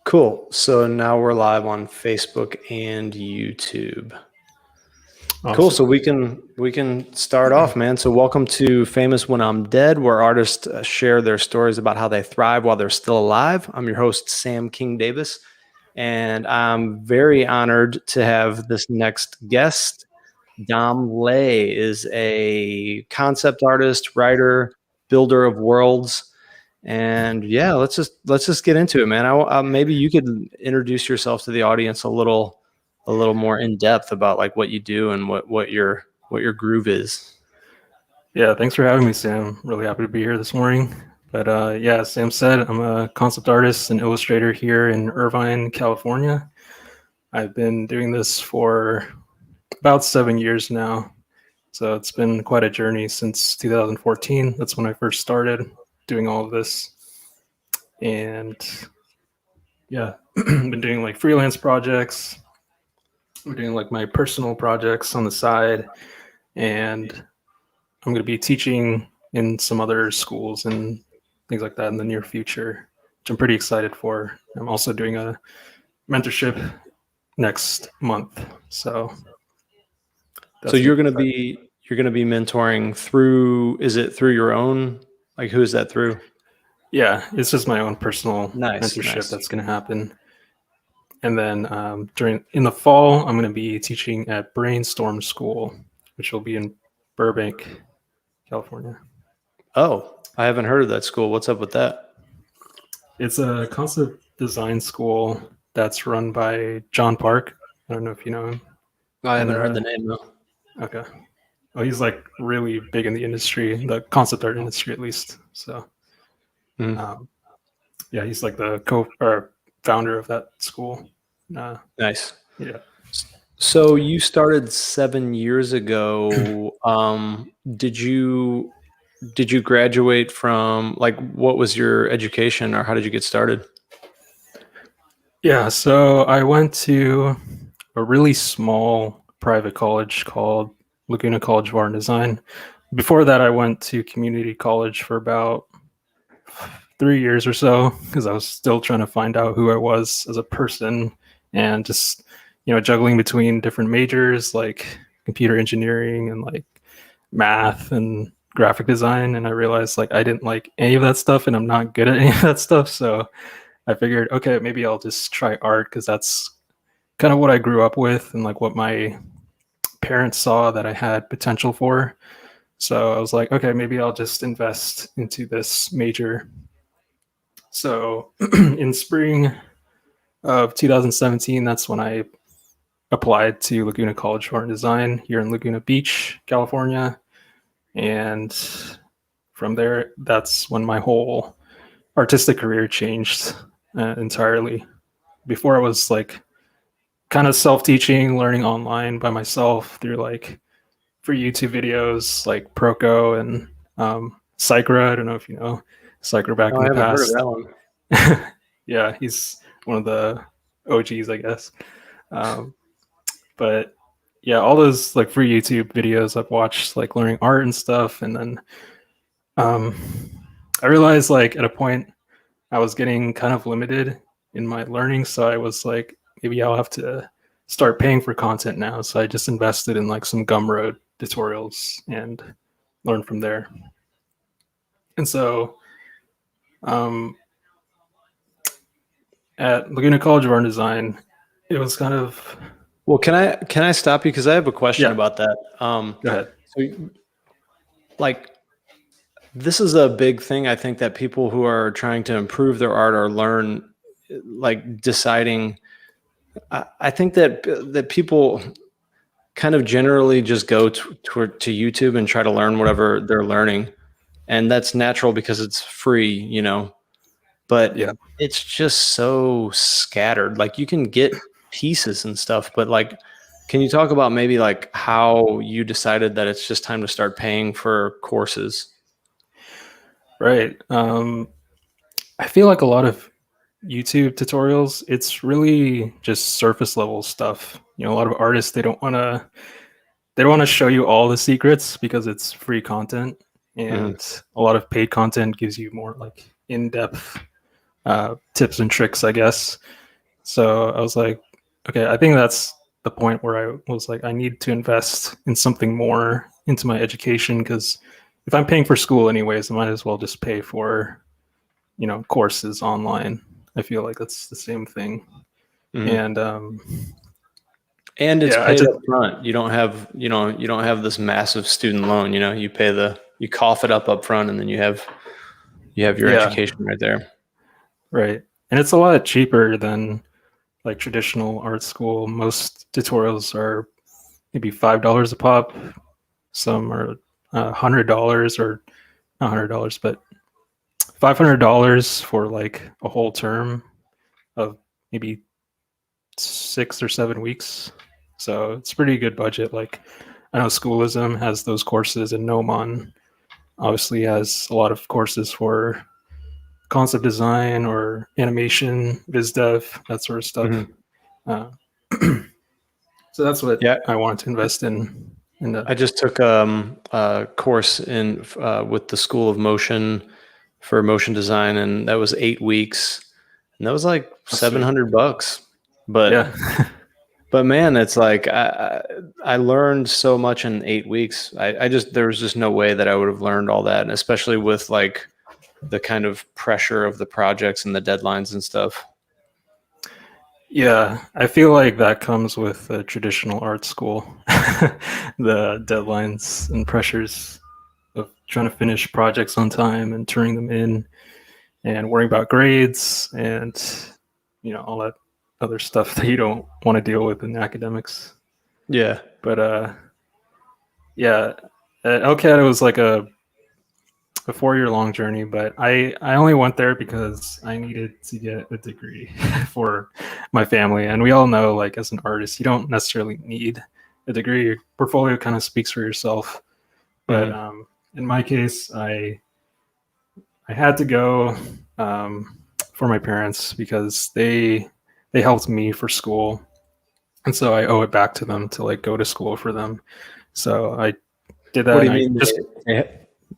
Cool. So now we're live on Facebook and YouTube. Awesome. Cool. So we can start off, man. So welcome to Famous When I'm Dead, where artists share their stories about how they thrive while they're still alive. I'm your host, Sam King Davis, and I'm very honored to have this next guest. Dom Lay is a concept artist, writer, builder of worlds. And yeah, let's just get into it, man. Maybe you could introduce yourself to the audience a little more in depth about like what you do and what your groove is. Yeah, thanks for having me, Sam. Really happy to be here this morning. But yeah, as Sam said, I'm a concept artist and illustrator here in Irvine, California. I've been doing this for about 7 years now. So it's been quite a journey since 2014. That's when I first started doing all of this. And yeah, been doing like freelance projects. I'm doing like my personal projects on the side. And I'm going to be teaching in some other schools and things like that in the near future, which I'm pretty excited for. I'm also doing a mentorship next month. So you're going to be mentoring through, is it through your own, like who is that through? Yeah, it's just my own personal Nice. mentorship that's going to happen. And then in the fall, I'm going to be teaching at Brainstorm School, which will be in Burbank, California. Oh, I haven't heard of that school. What's up with that? It's a concept design school that's run by John Park. I don't know if you know him. I haven't heard the name though. Okay. Well, he's like really big in the industry, the concept art industry at least. So, yeah, he's like the founder of that school. Nice. Yeah. So you started 7 years ago. Did you graduate from, like, what was your education, or how did you get started? Yeah, so I went to a really small private college called Laguna College of Art and Design. Before that, I went to community college for about 3 years or so because I was still trying to find out who I was as a person and just, juggling between different majors like computer engineering and like math and graphic design. And I realized like I didn't like any of that stuff and I'm not good at any of that stuff. So I figured, okay, maybe I'll just try art because that's kind of what I grew up with and like what my parents saw that I had potential for. So I was like, okay, maybe I'll just invest into this major. So in spring of 2017, that's when I applied to Laguna College of Art and Design here in Laguna Beach, California. And from there, that's when my whole artistic career changed entirely. Before I was like kind of self-teaching, learning online by myself through like free YouTube videos like Proco and Psychra. I don't know if you know Psychra back in the past. I haven't heard of that one. Yeah, he's one of the OGs, I guess. But yeah, all those like free YouTube videos I've watched, like learning art and stuff, and then I realized like at a point I was getting kind of limited in my learning, so I was like, maybe I'll have to start paying for content now. So I just invested in like some Gumroad tutorials and learned from there. And so at Laguna College of Art and Design, it was kind of... Well, can I stop you because I have a question about that? Go ahead. So, like, this is a big thing. I think that people who are trying to improve their art or learn, like deciding, I think that people kind of generally just go to YouTube and try to learn whatever they're learning. And that's natural because it's free, but Yeah. It's just so scattered. Like, you can get pieces and stuff, but like, can you talk about maybe like how you decided that it's just time to start paying for courses? Right. I feel like a lot of YouTube tutorials, it's really just surface level stuff. A lot of artists, they don't want to show you all the secrets because it's free content, and a lot of paid content gives you more like in-depth tips and tricks, I guess. So I was like, okay, I think that's the point where I was like, I need to invest in something more into my education, because if I'm paying for school anyways, I might as well just pay for, courses online. I feel like that's the same thing. Mhm. And And it's yeah, I paid just up front. You don't have this massive student loan. You cough it up front, and then you have your yeah, education right there. right. And it's a lot cheaper than like traditional art school. Most tutorials are maybe $5 a pop. Some are $100, or not $100, but $500 for like a whole term of maybe 6 or 7 weeks. So it's pretty good budget. Like, I know Schoolism has those courses, and Nomon obviously has a lot of courses for concept design or animation, biz dev, that sort of stuff. Mhm. Uh, so that's what Yeah, I wanted to invest in. In the I just took a course in with the School of Motion for motion design, and that was 8 weeks, and that was like that's sweet. $700. Yeah, But man, it's like I learned so much in 8 weeks. I just there was just no way that I would have learned all that, and especially with like the kind of pressure of the projects and the deadlines and stuff. yeah. I feel like that comes with a traditional art school, the deadlines and pressures of trying to finish projects on time and turning them in, and worrying about grades and all that other stuff that you don't want to deal with in academics. Yeah. But yeah, at LCAT it was like a 4 year long journey, but I only went there because I needed to get a degree for my family. And we all know, like, as an artist, you don't necessarily need a degree. Your portfolio kind of speaks for yourself. But Mhm. in my case, I had to go, for my parents, because they helped me for school, and so I owe it back to them to like go to school for them. So I did What that, do and you I mean just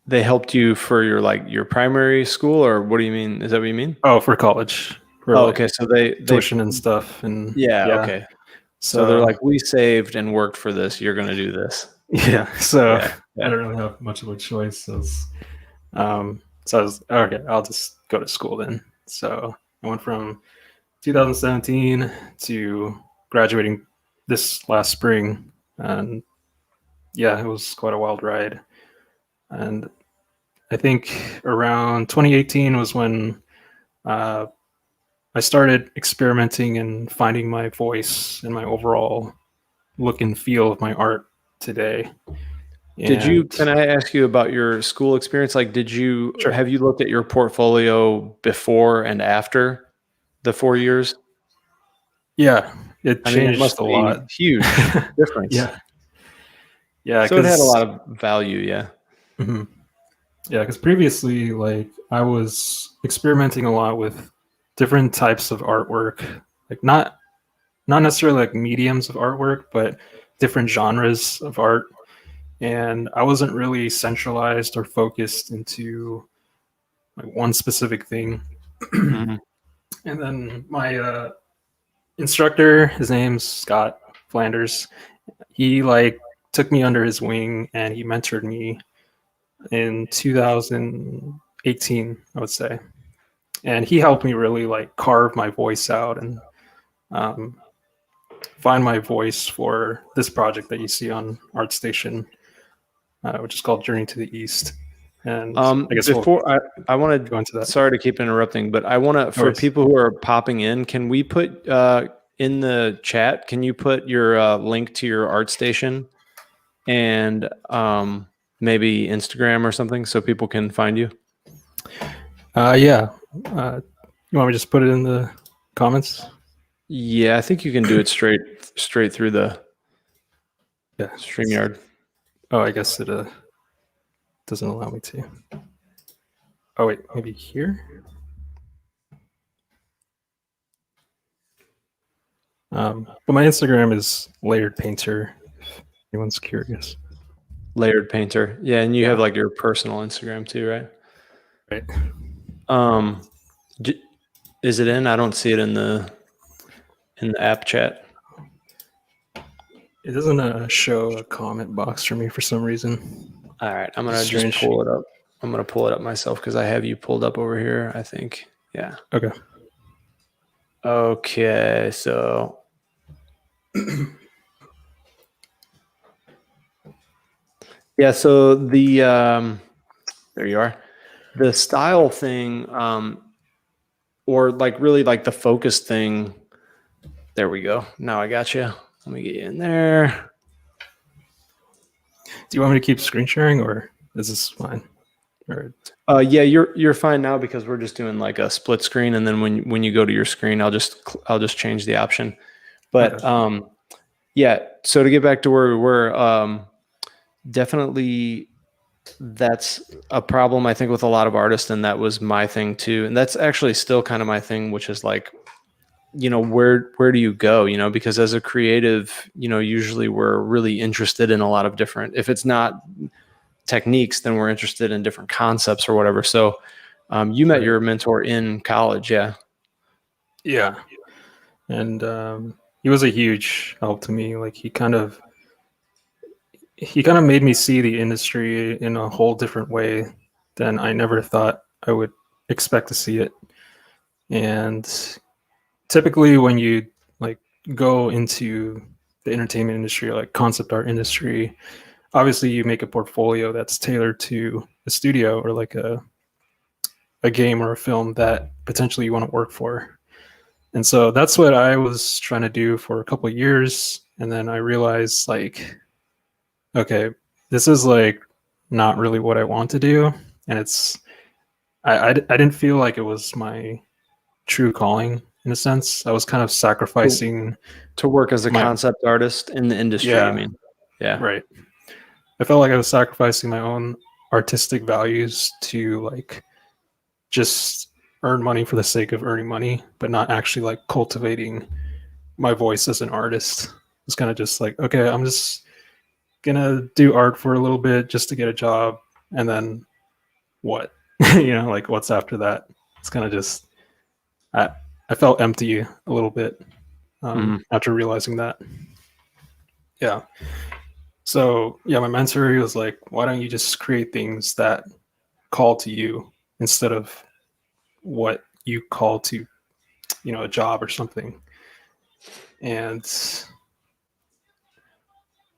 they helped you for your like your primary school, or what do you mean? Is that what you mean? for college, for Oh, like okay. So they tuition and stuff, and yeah, yeah. okay. So they're So like, we saved and worked for this. You're gonna do this. yeah, so Yeah, I yeah. don't really have much of a choice. So I was okay. I'll just go to school then. So I went from 2017 to graduating this last spring, and yeah, it was quite a wild ride. And I think around 2018 was when uh, I started experimenting and finding my voice and my overall look and feel of my art today. And Can I ask you about your school experience? Like, sure, have you looked at your portfolio before and after the 4 years? yeah, it I mean, it changed must a be lot. huge difference. Yeah, yeah, So it had a because lot of value. Yeah. yeah, because previously, like, I was experimenting a lot with different types of artwork, like not necessarily like mediums of artwork, but different genres of art. And I wasn't really centralized or focused into like one specific thing. Mhm. And then my instructor, his name's Scott Flanders, he like took me under his wing and he mentored me in 2018, I would say. And he helped me really like carve my voice out and um, find my voice for this project that you see on ArtStation, which is called Journey to the East. And I guess we'll Before I want go into to, that. sorry to keep interrupting, but I want to, No for worries. people who are popping in, can we put in the chat, can you put your link to your art station and maybe Instagram or something so people can find you? Yeah. You want me to just put it in the comments? Yeah, I think you can do it straight through the Yeah. StreamYard. Oh, I guess it doesn't allow me to. Oh, wait, maybe here? But my Instagram is Layered Painter, if anyone's curious. Layered Painter. Yeah, and you have Yeah. like your personal Instagram too, right? Right. Um, Is it in? I don't see it in the app chat. It doesn't show a comment box for me for some reason. All right, I'm It's gonna just strange. pull it up. I'm gonna pull it up myself because I have you pulled up over here, I think. Yeah. Okay. Okay, so yeah, so there you are. The style thing, or like really like the focus thing. There we go. Now I got you. Let me get you in there. Do you want me to keep screen sharing, or is this fine? Or Yeah, you're fine now because we're just doing like a split screen, and then when you go to your screen, I'll just change the option. But okay. yeah. So to get back to where we were, definitely that's a problem I think with a lot of artists, and that was my thing too. And that's actually still kind of my thing, which is like, where do you go? Because as a creative, usually we're really interested in a lot of different. If it's not techniques, then we're interested in different concepts or whatever. So you met Right. your mentor in college, yeah. Yeah. And he was a huge help to me. Like he kind of made me see the industry in a whole different way than I never thought I would expect to see it. And typically when you like go into the entertainment industry, like concept art industry, obviously you make a portfolio that's tailored to a studio or like a game or a film that potentially you want to work for. And so that's what I was trying to do for a couple of years. And then I realized like, okay, this is like not really what I want to do. And I didn't feel like it was my true calling in a sense. I was kind of To, sacrificing to work as a my, concept artist in the industry, you yeah, mean? Yeah. right. I felt like I was sacrificing my own artistic values to like just earn money for the sake of earning money, but not actually like cultivating my voice as an artist. It's kind of just like, okay, I'm just gonna do art for a little bit just to get a job, and then what? Like what's after that? It's kind of just I I felt empty a little bit Mhm. after realizing that. Yeah. So yeah, my mentor he was like, why don't you just create things that call to you instead of what you call to a job or something. And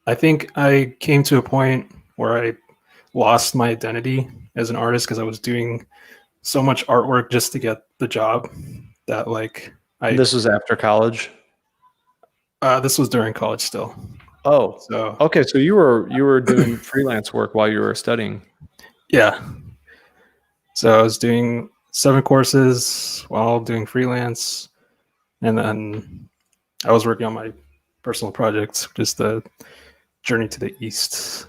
I think I came to a point where I lost my identity as an artist because I was doing so much artwork just to get the job that like I This was after college. this was during college still. Oh, So okay. So you were doing freelance work while you were studying. yeah. So I was doing 7 courses while doing freelance, and then I was working on my personal projects, just the Journey to the East,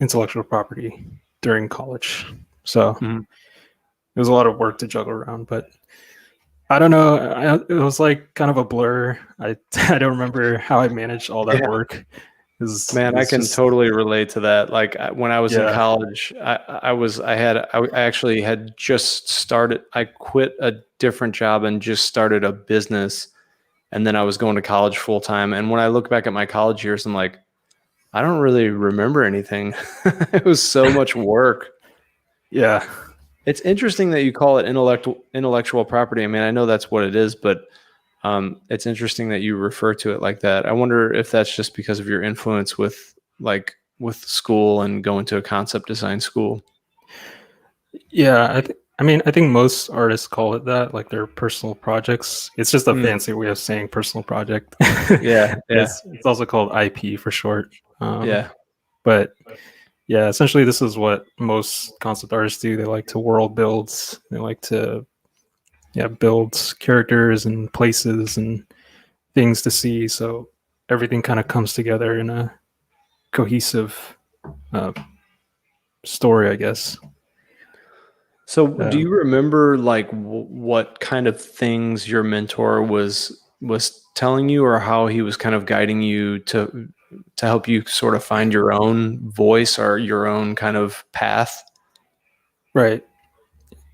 intellectual property during college. So Mhm. it was a lot of work to juggle around, but I don't know. It was like kind of a blur. I don't remember how I managed all that Yeah, work. It man, I was can just totally relate to that. Like when I was in yeah, college, I actually had just started. I quit a different job and just started a business, and then I was going to college full time. And when I look back at my college years, I'm like, I don't really remember anything. It was so much work. yeah, It's interesting that you call it intellectual property. I mean, I know that's what it is, but it's interesting that you refer to it like that. I wonder if that's just because of your influence with school and going to a concept design school. yeah. I think most artists call it that, like their personal projects. It's just a Mm, fancy way of saying personal project. yeah, yeah, It's also called IP for short. yeah. But yeah, essentially, this is what most concept artists do. They like to world builds. They like to build characters and places and things to see. So everything kind of comes together in a cohesive uh, story, I guess. So, do Um, you remember like what kind of things your mentor was telling you, or how he was kind of guiding you to help you sort of find your own voice or your own kind of path? right.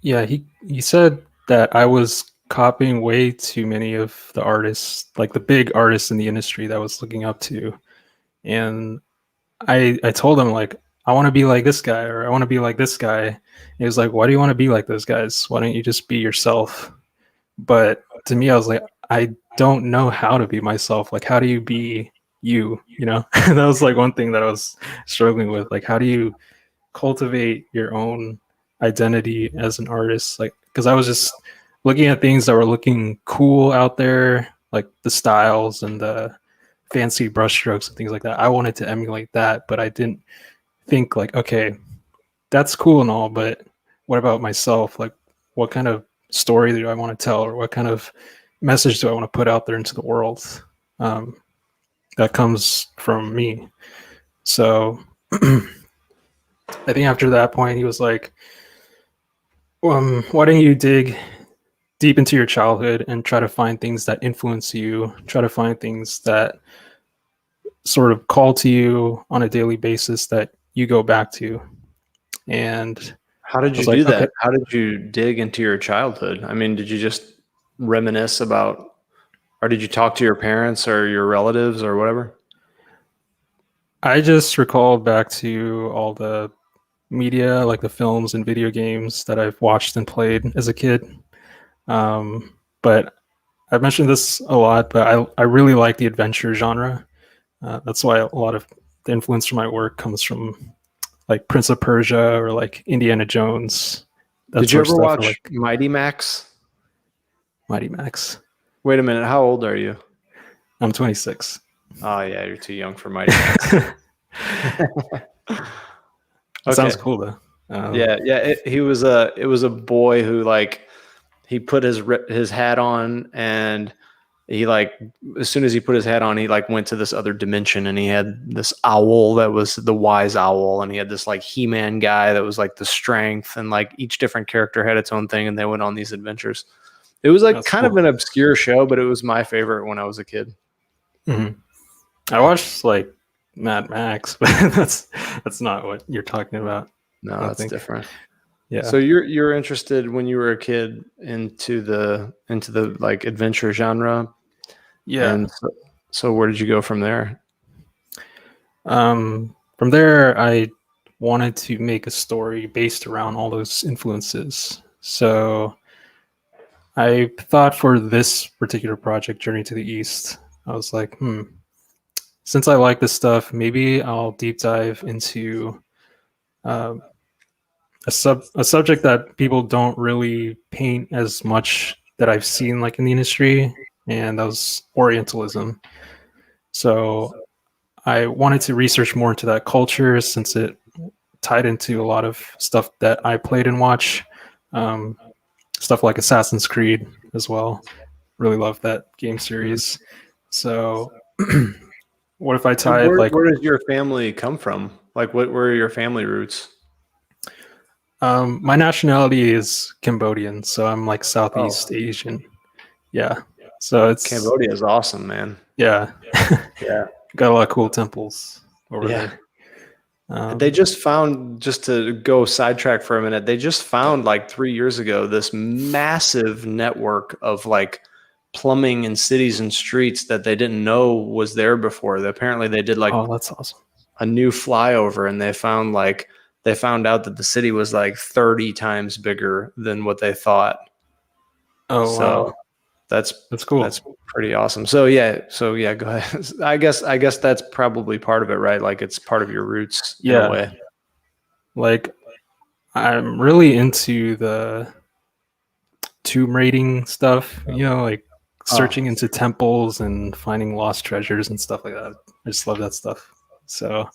Yeah. He said that I was copying way too many of the artists, like the big artists in the industry that I was looking up to. And I told him like, I want to be like this guy, or I want to be like this guy. And he was like, why do you want to be like those guys? Why don't you just be yourself? But to me, I was like, I don't know how to be myself. Like, how do you be you? You know, that was like one thing that I was struggling with. Like, how do you cultivate your own identity as an artist? Like, because I was just looking at things that were looking cool out there, like the styles and the fancy brushstrokes and things like that. I wanted to emulate that, but I didn't think like, okay, that's cool and all, but what about myself? Like, what kind of story do I want to tell, or what kind of message do I want to put out there into the world that comes from me? So I think after that point, he was like, why don't you dig deep into your childhood and try to find things that influence you, try to find things that sort of call to you on a daily basis that you go back to. And How did I you was like, do that? okay, How did you dig into your childhood? I mean, did you just reminisce about, or did you talk to your parents or your relatives or whatever? I just recalled back to all the media, like the films and video games that I've watched and played as a kid. But I've mentioned this a lot, but I really like the adventure genre. That's why a lot of the influence for my work comes from like Prince of Persia or like Indiana Jones, that Did you sort of ever stuff, or watch like Mighty Max? Mighty Max. Wait a minute, how old are you? I'm 26. Oh yeah, you're too young for Mighty Max. It sounds Okay. cool though. Yeah. It was a boy who like he put his hat on, and he like as soon as he put his hat on, he like went to this other dimension, and he had this owl that was the wise owl, and he had this like He-Man guy that was like the strength, and like each different character had its own thing, and they went on these adventures. It was like That's kind of cool. an obscure show, but it was my favorite when I was a kid. Hmm. I watched like Mad Max, but that's not what you're talking about. I No, don't that's think. different. Yeah. So you're interested when you were a kid into the like adventure genre, Yeah. and so where did you go from there? From there, I wanted to make a story based around all those influences. So I thought for this particular project, Journey to the East, I was like, since I like this stuff, maybe I'll deep dive into um, a subject that people don't really paint as much that I've seen like in the industry, and that was Orientalism. So I wanted to research more into that culture since it tied into a lot of stuff that I played and watch. Um, Stuff like Assassin's Creed as well. Really love that game Mhm. series. So, what if I And tied like where does your family come from? Like, what were your family roots? my nationality is Cambodian, so I'm like Oh, Southeast Asian. Yeah. So it's Cambodia is awesome, man. yeah, Yeah, got a lot of cool temples over yeah. there. They Um, just found, just to go sidetrack for a minute, they just found like 3 years ago this massive network of like plumbing in cities and streets that they didn't know was there before. Apparently, they did like oh, that's awesome. a new flyover, and they found out that the city was like 30 times bigger than what they thought. Oh So wow, that's that's cool. that's pretty awesome. So yeah, go ahead. I guess that's probably part of it, right? Like it's part of your roots in a Yeah, way. like I'm really into the tomb raiding stuff, like Oh, searching into temples and finding lost treasures and stuff like that. I just love that stuff. So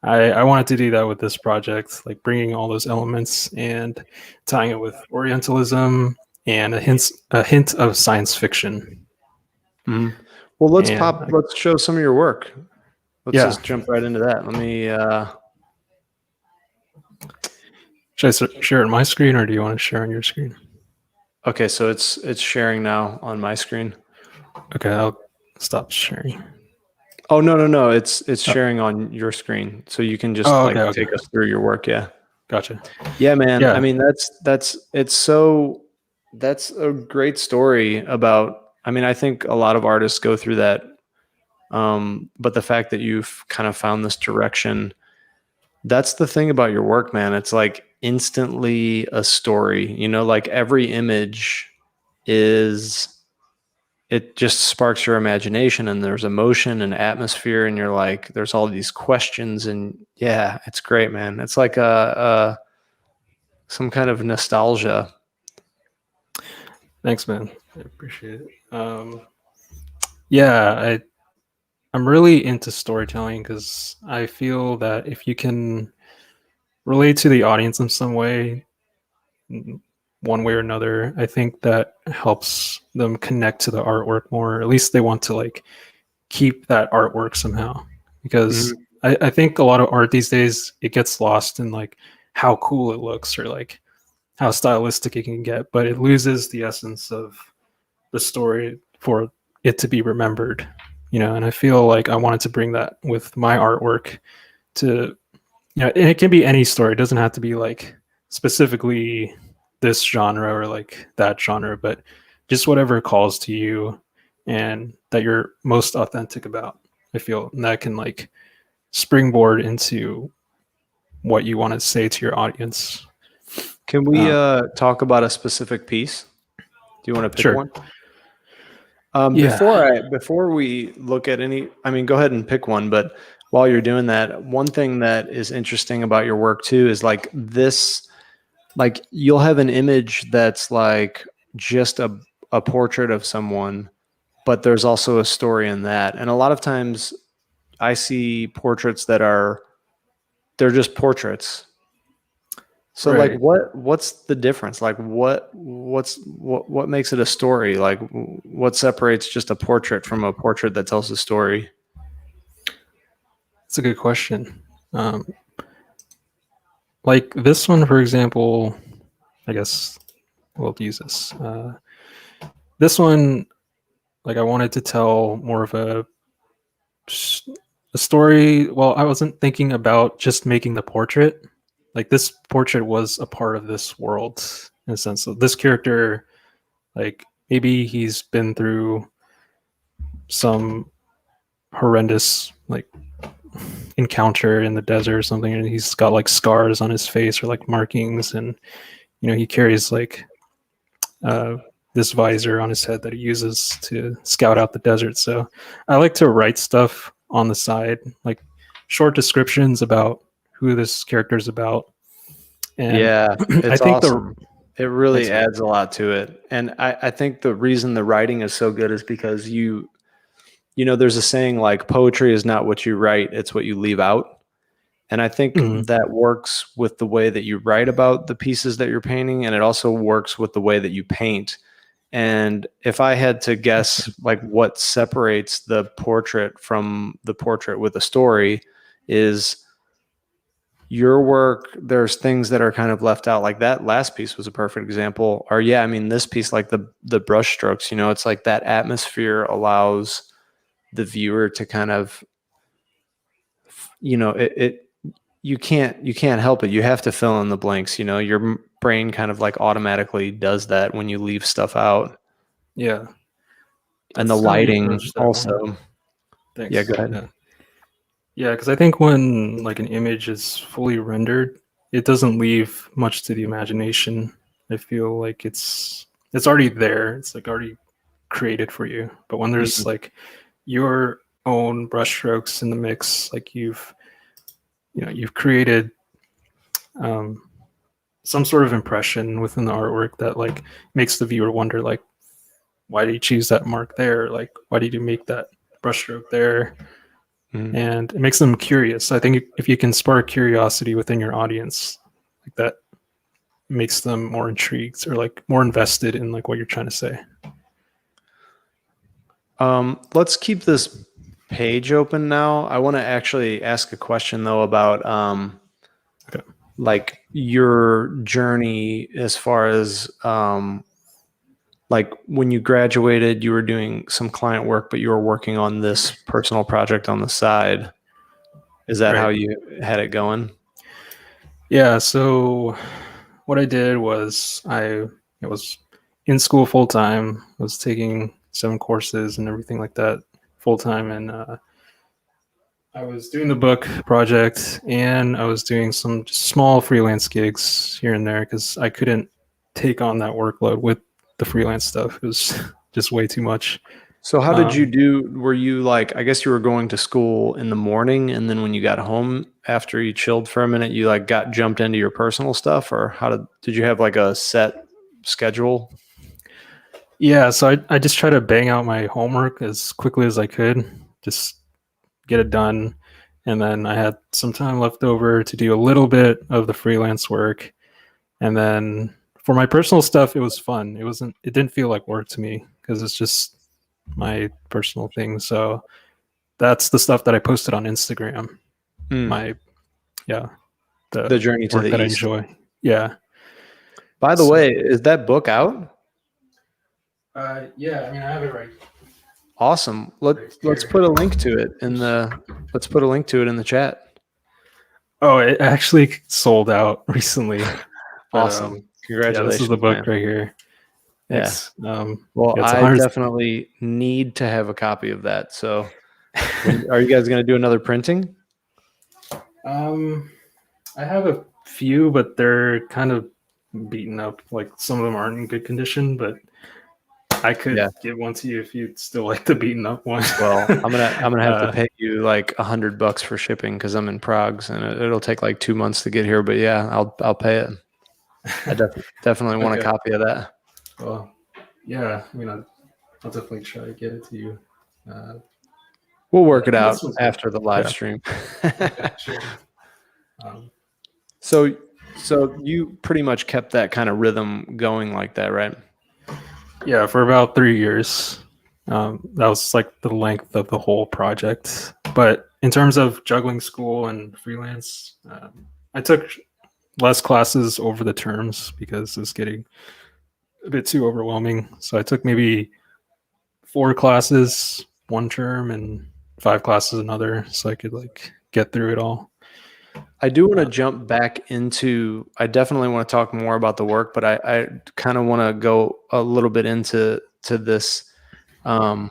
I wanted to do that with this project, like bringing all those elements and tying it with Orientalism and a hint of science fiction. mhm. Well, And let's show some of your work. Let's yeah, just jump right into that. Let me should I share it on my screen or do you want to share on your screen? okay, so it's sharing now on my screen. Okay, I'll stop sharing. Oh no, it's Oh, sharing on your screen. So you can just oh, okay, like okay, take us through your work, yeah. gotcha. Yeah, man. I Yeah, mean, that's it's so That's a great story about, I mean, I think a lot of artists go through that. But the fact that you've kind of found this direction, that's the thing about your work, man. It's like instantly a story, like every image is, it just sparks your imagination and there's emotion and atmosphere. And you're like, there's all these questions and yeah, it's great, man. It's like some kind of nostalgia. Thanks, man. I appreciate it. Yeah, I'm really into storytelling because I feel that if you can relate to the audience in some way, one way or another, I think that helps them connect to the artwork more. At least they want to like keep that artwork somehow. Because Mhm. I think a lot of art these days it gets lost in like how cool it looks or like how stylistic it can get, but it loses the essence of the story for it to be remembered. And I feel like I wanted to bring that with my artwork to, and it can be any story. It doesn't have to be like specifically this genre or like that genre, but just whatever calls to you and that you're most authentic about. I feel and that can like springboard into what you want to say to your audience. Can we Um, talk about a specific piece? Do you want to pick sure. one? Yeah. Before we look at any, I mean, go ahead and pick one. But while you're doing that, one thing that is interesting about your work too is like this, like you'll have an image that's like just a portrait of someone, but there's also a story in that. And a lot of times I see portraits that they're just portraits. So like Right. what's the difference? Like what makes it a story? Like what separates just a portrait from a portrait that tells a story? It's a good question. Um, like this one, for example, I guess we'll use this. This one, like I wanted to tell more of a story. Well, I wasn't thinking about just making the portrait. Like this portrait was a part of this world in a sense. So this character, like maybe he's been through some horrendous like encounter in the desert or something, and he's got like scars on his face or like markings, and he carries like uh, this visor on his head that he uses to scout out the desert. So I like to write stuff on the side, like short descriptions about who this character is about. And Yeah, I it's think the awesome. It really thanks, man. adds a lot to it. And I think the reason the writing is so good is because there's a saying like poetry is not what you write, it's what you leave out. And I think Mhm. that works with the way that you write about the pieces that you're painting, and it also works with the way that you paint. And if I had to guess, like what separates the portrait from the portrait with a story, is your work. There's things that are kind of left out. Like that last piece was a perfect example. Or yeah, I mean this piece, like the brush strokes. It's like that atmosphere allows the viewer to kind of, it you can't help it. You have to fill in the blanks. Your brain kind of like automatically does that when you leave stuff out. Yeah, And the that's how you lighting approach that one. also. Yeah, Thanks. go ahead. Yeah. Yeah, because I think when like an image is fully rendered, it doesn't leave much to the imagination. I feel like it's already there. It's like already created for you. But when there's Mhm. like your own brushstrokes in the mix, like you've created um, some sort of impression within the artwork that like makes the viewer wonder like why did you choose that mark there? Like why did you make that brushstroke there? Mhm. And it makes them curious. I think if you can spark curiosity within your audience, like that makes them more intrigued or like more invested in like what you're trying to say. Let's keep this page open now. I want to actually ask a question though about Okay. like your journey as far as like when you graduated, you were doing some client work, but you were working on this personal project on the side. Is that how Right. you had it going? Yeah. So what I did was I it was in school full time. I was taking 7 courses and everything like that full time, and I was doing the book project, and I was doing some just small freelance gigs here and there because I couldn't take on that workload with the freelance stuff. It was just way too much. So how did you Um, do? Were you like, I guess you were going to school in the morning, and then when you got home after you chilled for a minute, you like got jumped into your personal stuff, or how did you have like a set schedule? yeah, so I just try to bang out my homework as quickly as I could, just get it done. And then I had some time left over to do a little bit of the freelance work. And then for my personal stuff, it was fun. It didn't feel like work to me because it's just my personal thing. So that's the stuff that I posted on Instagram. Mm, My, yeah, the the journey to work the that I east. enjoy. Yeah. By the So, way, is that book out? yeah, I mean, I have it Awesome. right Let's here. put a link to it in the let's put a link to it in the chat. Oh, it actually sold out recently. But Awesome. yeah, this is the Congratulations, book man. right here. Yeah. Thanks. Well, Yeah, it's a I hundred. definitely need to have a copy of that. So, are you guys going to do another printing? um, I have a few, but they're kind of beaten up. Like some of them aren't in good condition, but I could Yeah. give one to you if you'd still like the beaten up one. Well, I'm gonna have to uh, pay you like $100 for shipping because I'm in Prague and it'll take like 2 months to get here. But yeah, I'll pay it. I definitely want a okay. copy of that. Well, yeah. I mean, I'll definitely try to get it to you. We'll Yeah, work it this out one's good. after the live Yeah. stream. Okay. Sure. Um, So, so you pretty much kept that kind of rhythm going like that, right? yeah, for about 3 years. That was like the length of the whole project. But in terms of juggling school and freelance, I took less classes over the terms because it's getting a bit too overwhelming. So I took maybe 4 classes one term and 5 classes another, so I could like get through it all. I do want to Uh, jump back into, I definitely want to talk more about the work, but I kind of want to go a little bit into this um,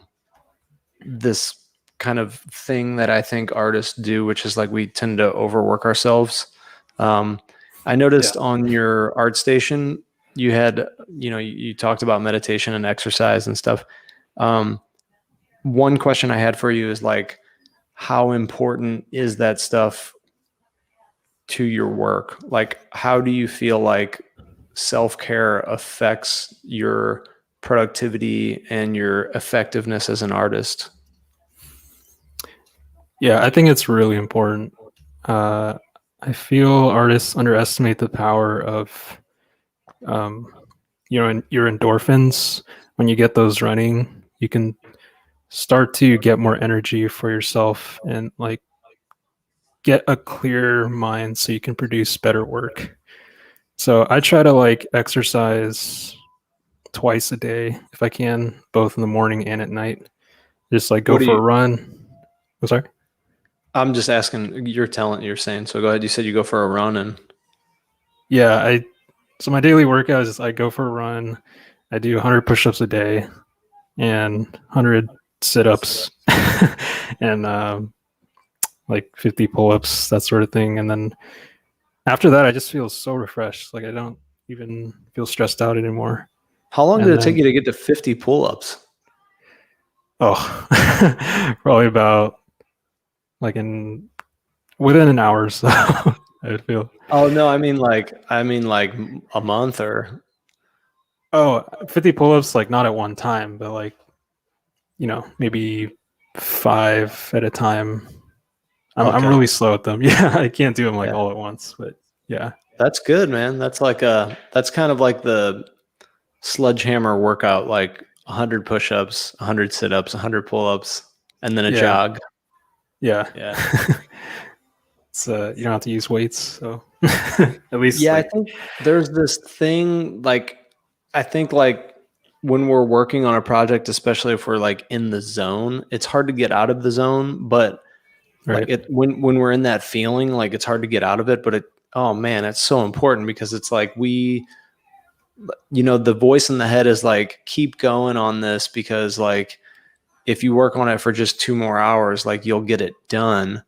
this kind of thing that I think artists do, which is like we tend to overwork ourselves. Um, I yeah, noticed on your art station, you had, you talked about meditation and exercise and stuff. Um, one question I had for you is like, how important is that stuff to your work? Like, how do you feel like self-care affects your productivity and your effectiveness as an artist? yeah, I think it's really important. Uh, I feel artists underestimate the power of um, your endorphins. When you get those running, you can start to get more energy for yourself and like get a clear mind so you can produce better work. So I try to like exercise twice a day if I can, both in the morning and at night. Just like go What do for you a run. I'm sorry. I'm just asking your talent you're saying. So go ahead. You said you go for a run and Yeah, I so my daily workout is I go for a run. I do 100 push-ups a day and 100 sit-ups and like 50 pull-ups, that sort of thing. And then after that, I just feel so refreshed. Like I don't even feel stressed out anymore. how long did And it take then you to get to 50 pull-ups? oh, probably about like in within an hour or so. I would feel. Oh no, I mean like a month or Oh, 50 pull-ups, like not at one time, but like, maybe 5 at a time. I'm okay. really slow at them. Yeah, I can't do them like Yeah. all at once, but yeah. That's good, man. That's kind of like the sledgehammer workout, like 100 push-ups, 100 sit-ups, 100 pull-ups, and then a Yeah. jog. Yeah. Yeah. It's you don't have to use weights, so at least Yeah, I like think there's this thing like I think like when we're working on a project, especially if we're like in the zone, it's hard to get out of the zone, but like right. it when we're in that feeling, like it's hard to get out of it, but it oh man, it's so important because it's like the voice in the head is like, keep going on this, because like if you work on it for just 2 more hours, like you'll get it done.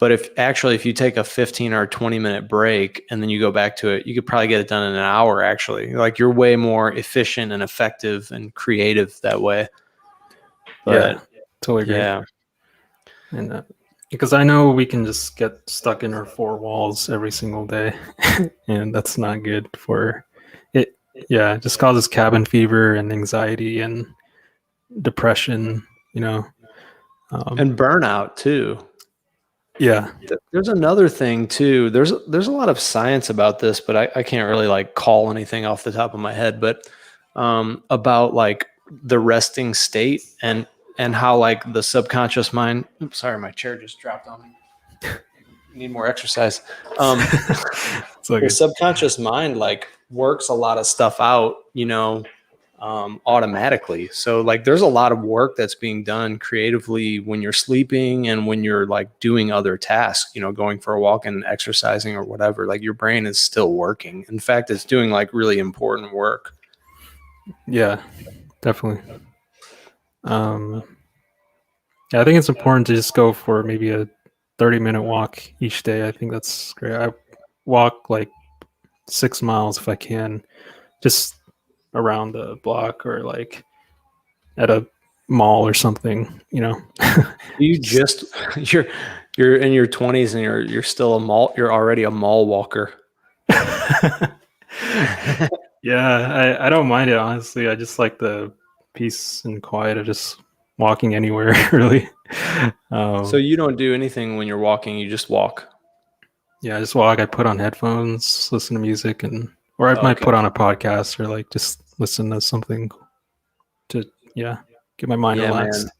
But if you take a 15 or 20-minute break and then you go back to it, you could probably get it done in an hour. Actually, like you're way more efficient and effective and creative that way. But yeah, totally agree. yeah, And because I know we can just get stuck in our four walls every single day, and that's not good for it. Yeah, it just causes cabin fever and anxiety and depression. and burnout too. Yeah, There's another thing too. There's a lot of science about this, but I can't really like call anything off the top of my head. But about like the resting state and how like the subconscious mind. Oops, sorry, my chair just dropped on me. Need more exercise. The subconscious mind like works a lot of stuff out, automatically. So like there's a lot of work that's being done creatively when you're sleeping and when you're like doing other tasks, going for a walk and exercising or whatever. Like your brain is still working. In fact, it's doing like really important work. Yeah, definitely. Yeah, I think it's important to just go for maybe a 30-minute walk each day. I think that's great. I walk like 6 miles if I can, just around the block or like at a mall or something. You just you're in your 20s and you're still you're already a mall walker. Yeah, I don't mind it, honestly. I just like the peace and quiet of just walking anywhere, really. So you don't do anything when you're walking, you just walk. Yeah, I just walk. I put on headphones, listen to music, or I might put on a podcast or like just listen to something to get my mind relaxed. Man.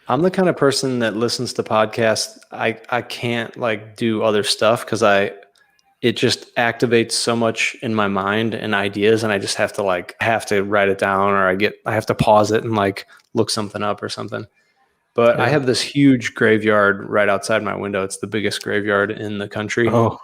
I'm the kind of person that listens to podcasts. I can't like do other stuff because it just activates so much in my mind and ideas, and I just have to write it down, or I have to pause it and like look something up or something. But I have this huge graveyard right outside my window. It's the biggest graveyard in the country. Oh,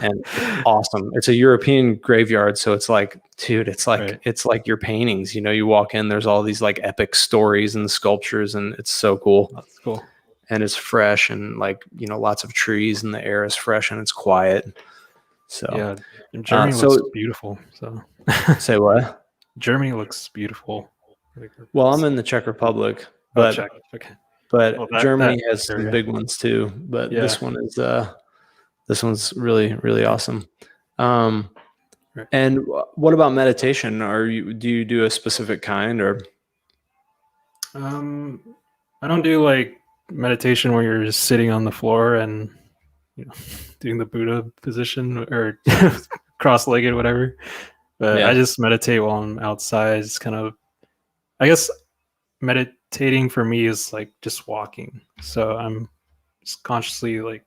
and it's awesome. It's a European graveyard. So it's like, dude, it's like your paintings, you walk in, there's all these like epic stories and sculptures, and it's so cool. That's cool. And it's fresh, and like, lots of trees, and the air is fresh and it's quiet. So yeah, Germany looks beautiful. So say what? Germany looks beautiful. Well, I'm in the Czech Republic, but okay. But Germany has some big ones too. But this one's really, really awesome. And what about meditation? Do you do a specific kind, or? I don't do like meditation where you're just sitting on the floor and doing the Buddha position or cross-legged, whatever. But I just meditate while I'm outside. It's kind of, I guess, meditating for me is like just walking. So I'm just consciously like,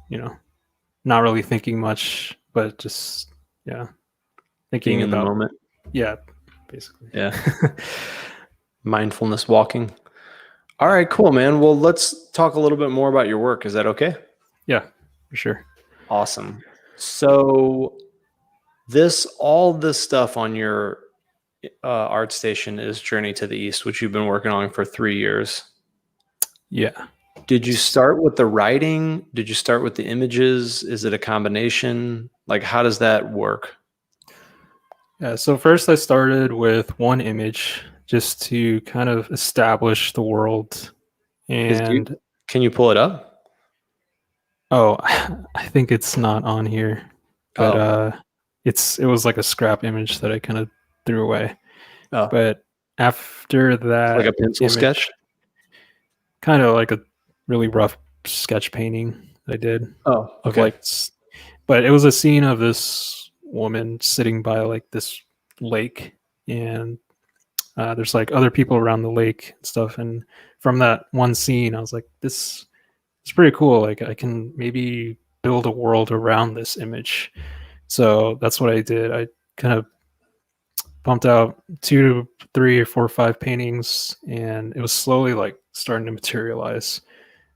not really thinking much, but just thinking in about the moment. Yeah, basically. Yeah. Mindfulness walking. All right, cool, man. Well, let's talk a little bit more about your work. Is that okay? Yeah, for sure. Awesome. So all this stuff on your art station is Journey to the East, which you've been working on for 3 years. Yeah. Did you start with the writing? Did you start with the images? Is it a combination? Like, how does that work? Yeah. So first I started with one image just to kind of establish the world. And can you pull it up? Oh, I think it's not on here, but it was like a scrap image that I kind of threw away. Oh. But after that, like a pencil sketch, kind of like a really rough sketch painting I did. Oh, okay. But it was a scene of this woman sitting by like this lake, and there's like other people around the lake and stuff. And from that one scene, I was like, this is pretty cool. Like I can maybe build a world around this image. So that's what I did. I kind of pumped out 2, 3, or 4, 5 paintings, and it was slowly like starting to materialize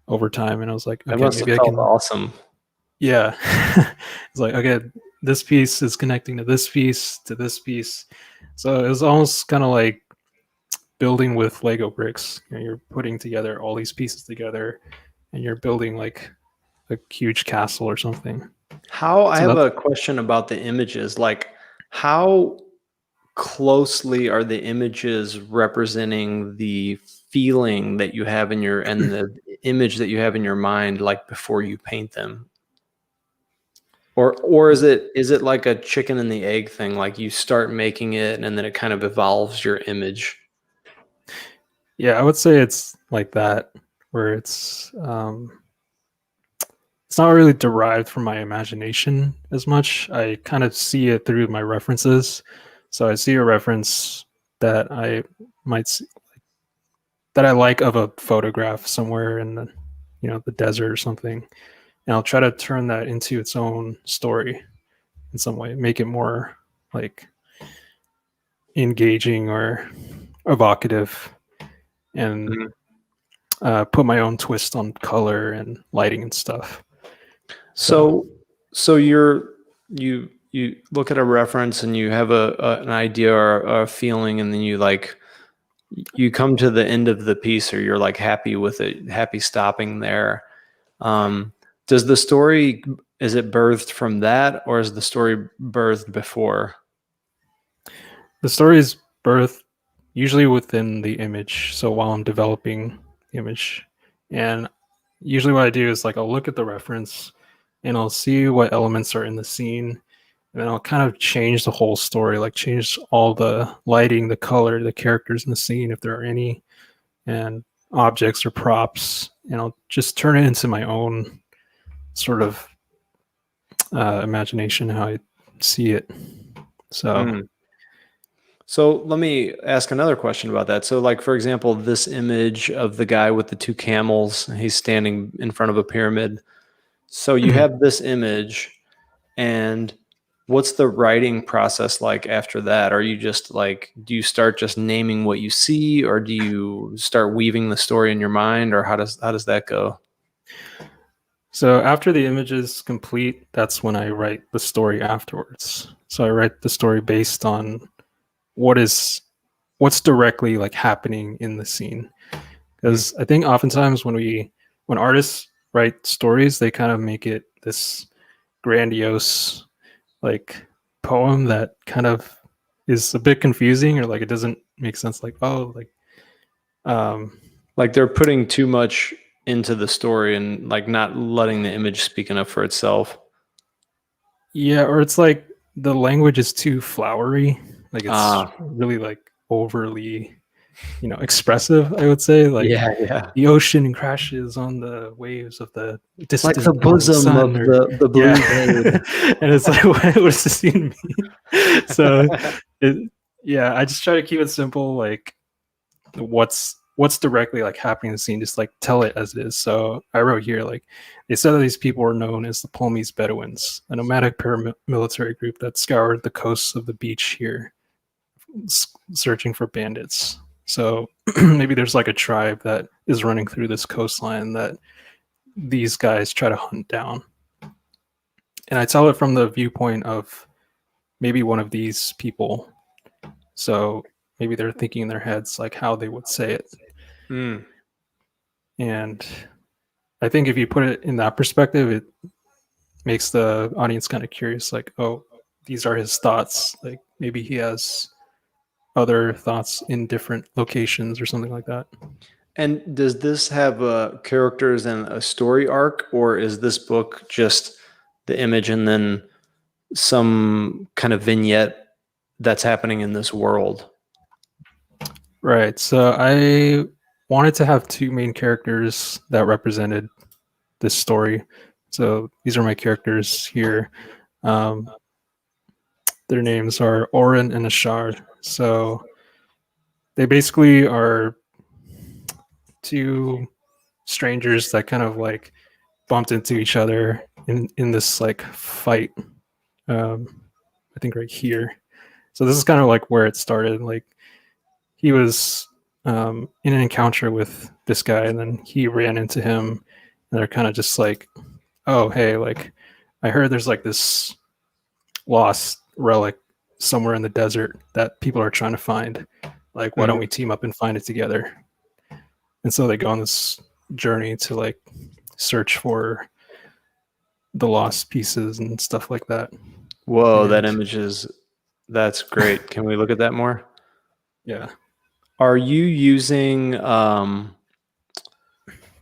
over time. And I was like, okay, maybe I can. Awesome. Yeah. It's like, okay, this piece is connecting to this piece to this piece. So it was almost kind of like building with Lego bricks. You're putting together all these pieces together, and you're building like a huge castle or something. I So have that's a question about the images. Like, how closely are the images representing the feeling that you have in your and the image that you have in your mind, like before you paint them? Or is it like a chicken and the egg thing? Like you start making it and then it kind of evolves your image. yeah, I would say it's like that, where it's not really derived from my imagination as much. I kind of see it through my references. So I see a reference that I might see, that I like of a photograph somewhere in the the desert or something, and I'll try to turn that into its own story in some way, make it more like engaging or evocative, and Mhm. put my own twist on color and lighting and stuff. So So you look at a reference and you have an idea or a feeling, and then you come to the end of the piece, or you're like happy with it, happy stopping there. Um, does the story, is it birthed from that, or is the story birthed before? the story is birthed usually within the image. So while I'm developing the image, and usually what I do is like I'll look at the reference and I'll see what elements are in the scene, and then I'll kind of change the whole story, like change all the lighting, the color, the characters in the scene if there are any, and objects or props, and I'll just turn it into my own sort of imagination how I see it. So Mm. So let me ask another question about that. So, like, for example, this image of the guy with the two camels, he's standing in front of a pyramid. So you have this image, and what's the writing process like after that? Are you just like, do you start just naming what you see, or do you start weaving the story in your mind, or how does that go? So after the image is complete, that's when I write the story afterwards. So I write the story based on what is what's directly like happening in the scene. Mm. Because I think oftentimes when artists write stories, they kind of make it this grandiose like poem that kind of is a bit confusing, or like it doesn't make sense. Like, oh, like um Like they're putting too much into the story and like not letting the image speak enough for itself. yeah, or it's like the language is too flowery. Like it's Ah, really like overly, expressive, I would say. Like yeah, yeah. the ocean crashes on the waves of the Like the distant morning bosom of sun, or the yeah. blue babe. And it's like, what does this scene mean? So it, yeah, I just try to keep it simple. Like what's directly like happening in the scene, just like tell it as it is. So I wrote here, like, they said that these people were known as the Palmese Bedouins, a nomadic paramilitary group that scoured the coasts of the beach here, searching for bandits. So maybe there's like a tribe that is running through this coastline that these guys try to hunt down. And I tell it from the viewpoint of maybe one of these people. So maybe they're thinking in their heads like how they would say it. Mm. And I think if you put it in that perspective, it makes the audience kind of curious, like, oh, these are his thoughts. Like maybe he has other thoughts in different locations or something like that. And does this have characters and a story arc, or is this book just the image and then some kind of vignette that's happening in this world? Right. So I wanted to have two main characters that represented this story. So these are my characters here. Um, their names are Oren and Ashar. So they basically are two strangers that kind of like bumped into each other in this like fight. I think right here. So this is kind of like where it started. Like he was in an encounter with this guy, and then he ran into him, and they're kind of just like, oh hey, like I heard there's like this lost relic somewhere in the desert that people are trying to find. Like, why don't we team up and find it together? And so they go on this journey to like search for the lost pieces and stuff like that. Whoa, that And image that's great. Can we look at that more? yeah. Are you using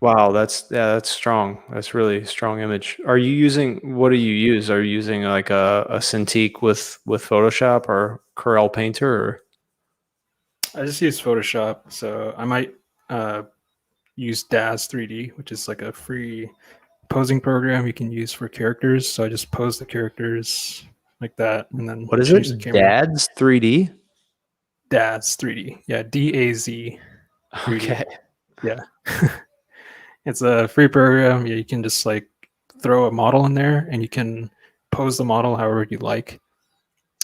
wow, that's strong. That's really strong image. Are you using what do you use? Are you using like a Cintiq with Photoshop or Corel Painter or I just use Photoshop, so I might use DAZ 3D, which is like a free posing program you can use for characters. So I just pose the characters like that, and then what is change the it? camera. Dad's 3D? DAZ 3D, yeah, DAZ 3D, Okay. yeah. It's a free program. Yeah, you can just like throw a model in there, and you can pose the model however you like,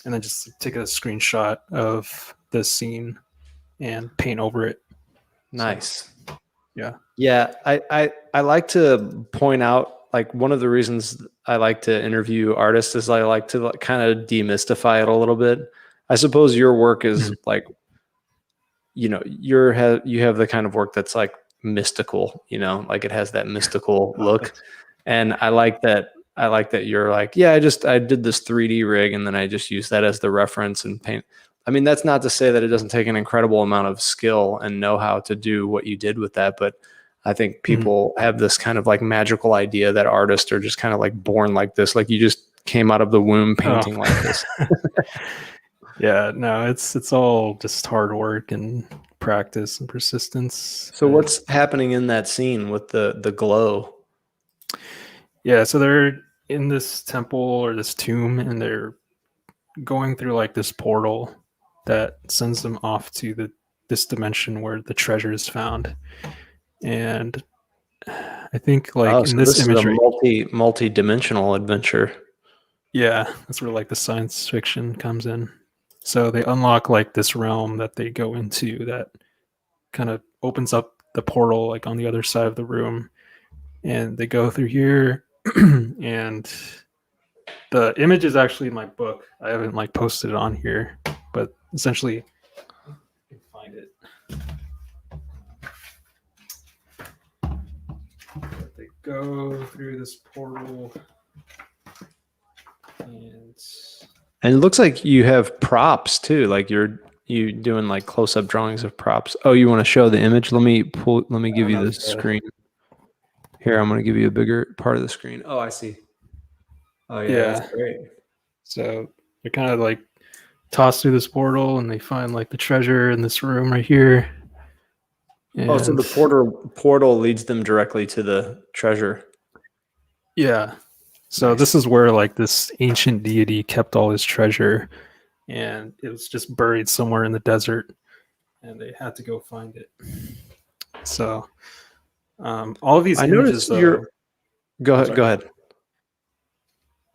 and then just take a screenshot of the scene and paint over it. Nice. So, yeah. Yeah, I like to point out like one of the reasons I like to interview artists is I like to like, kind of demystify it a little bit. I suppose your work is like you know you have the kind of work that's like mystical, you know, like it has that mystical look, and I like that you're like, yeah, I did this 3D rig and then I just use that as the reference and paint. I mean, that's not to say that it doesn't take an incredible amount of skill and know-how to do what you did with that, but I think people have this kind of like magical idea that artists are just kind of like born like this, like you just came out of the womb painting like this. Yeah, no, it's all just hard work and practice and persistence. So what's happening in that scene with the glow? Yeah, so they're in this temple or this tomb, and they're going through like this portal that sends them off to this dimension where the treasure is found. And I think like Oh, in so this this is a imagery, multi-dimensional adventure. yeah, that's where like the science fiction comes in. So they unlock like this realm that they go into that kind of opens up the portal like on the other side of the room, and they go through here. And the image is actually in my book. I haven't like posted it on here, but essentially you can find it. They go through this portal, and And it looks like you have props too. Like you doing like close-up drawings of props. Oh, you want to show the image? Let me give you the screen. Here, I'm going to give you a bigger part of the screen. Oh, I see. Oh yeah, yeah, that's great. so they're kind of like tossed through this portal, and they find like the treasure in this room right here. And, Oh, so the portal leads them directly to the treasure. yeah. So Nice. this is where like this ancient deity kept all his treasure, and it was just buried somewhere in the desert, and they had to go find it. So all of these I images, noticed though. Go ahead. Sorry. Go ahead.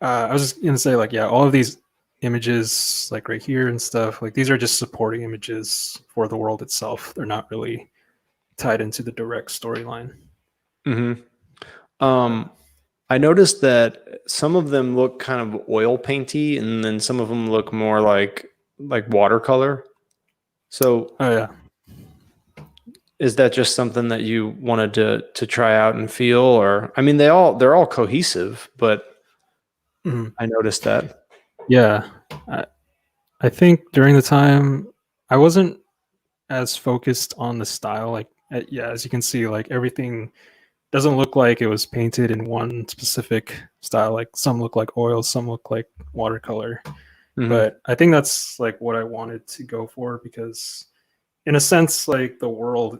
I was just gonna say, like, yeah, all of these images, like right here and stuff, like these are just supporting images for the world itself. They're not really tied into the direct storyline. I noticed that some of them look kind of oil painty, and then some of them look more like watercolor. So, Oh yeah. is that just something that you wanted to try out and feel, or I mean, they're all cohesive, but I noticed that. Yeah. I think during the time I wasn't as focused on the style. Like, yeah, as you can see, like everything doesn't look like it was painted in one specific style. Like some look like oil, some look like watercolor. But I think that's like what I wanted to go for, because in a sense, like the world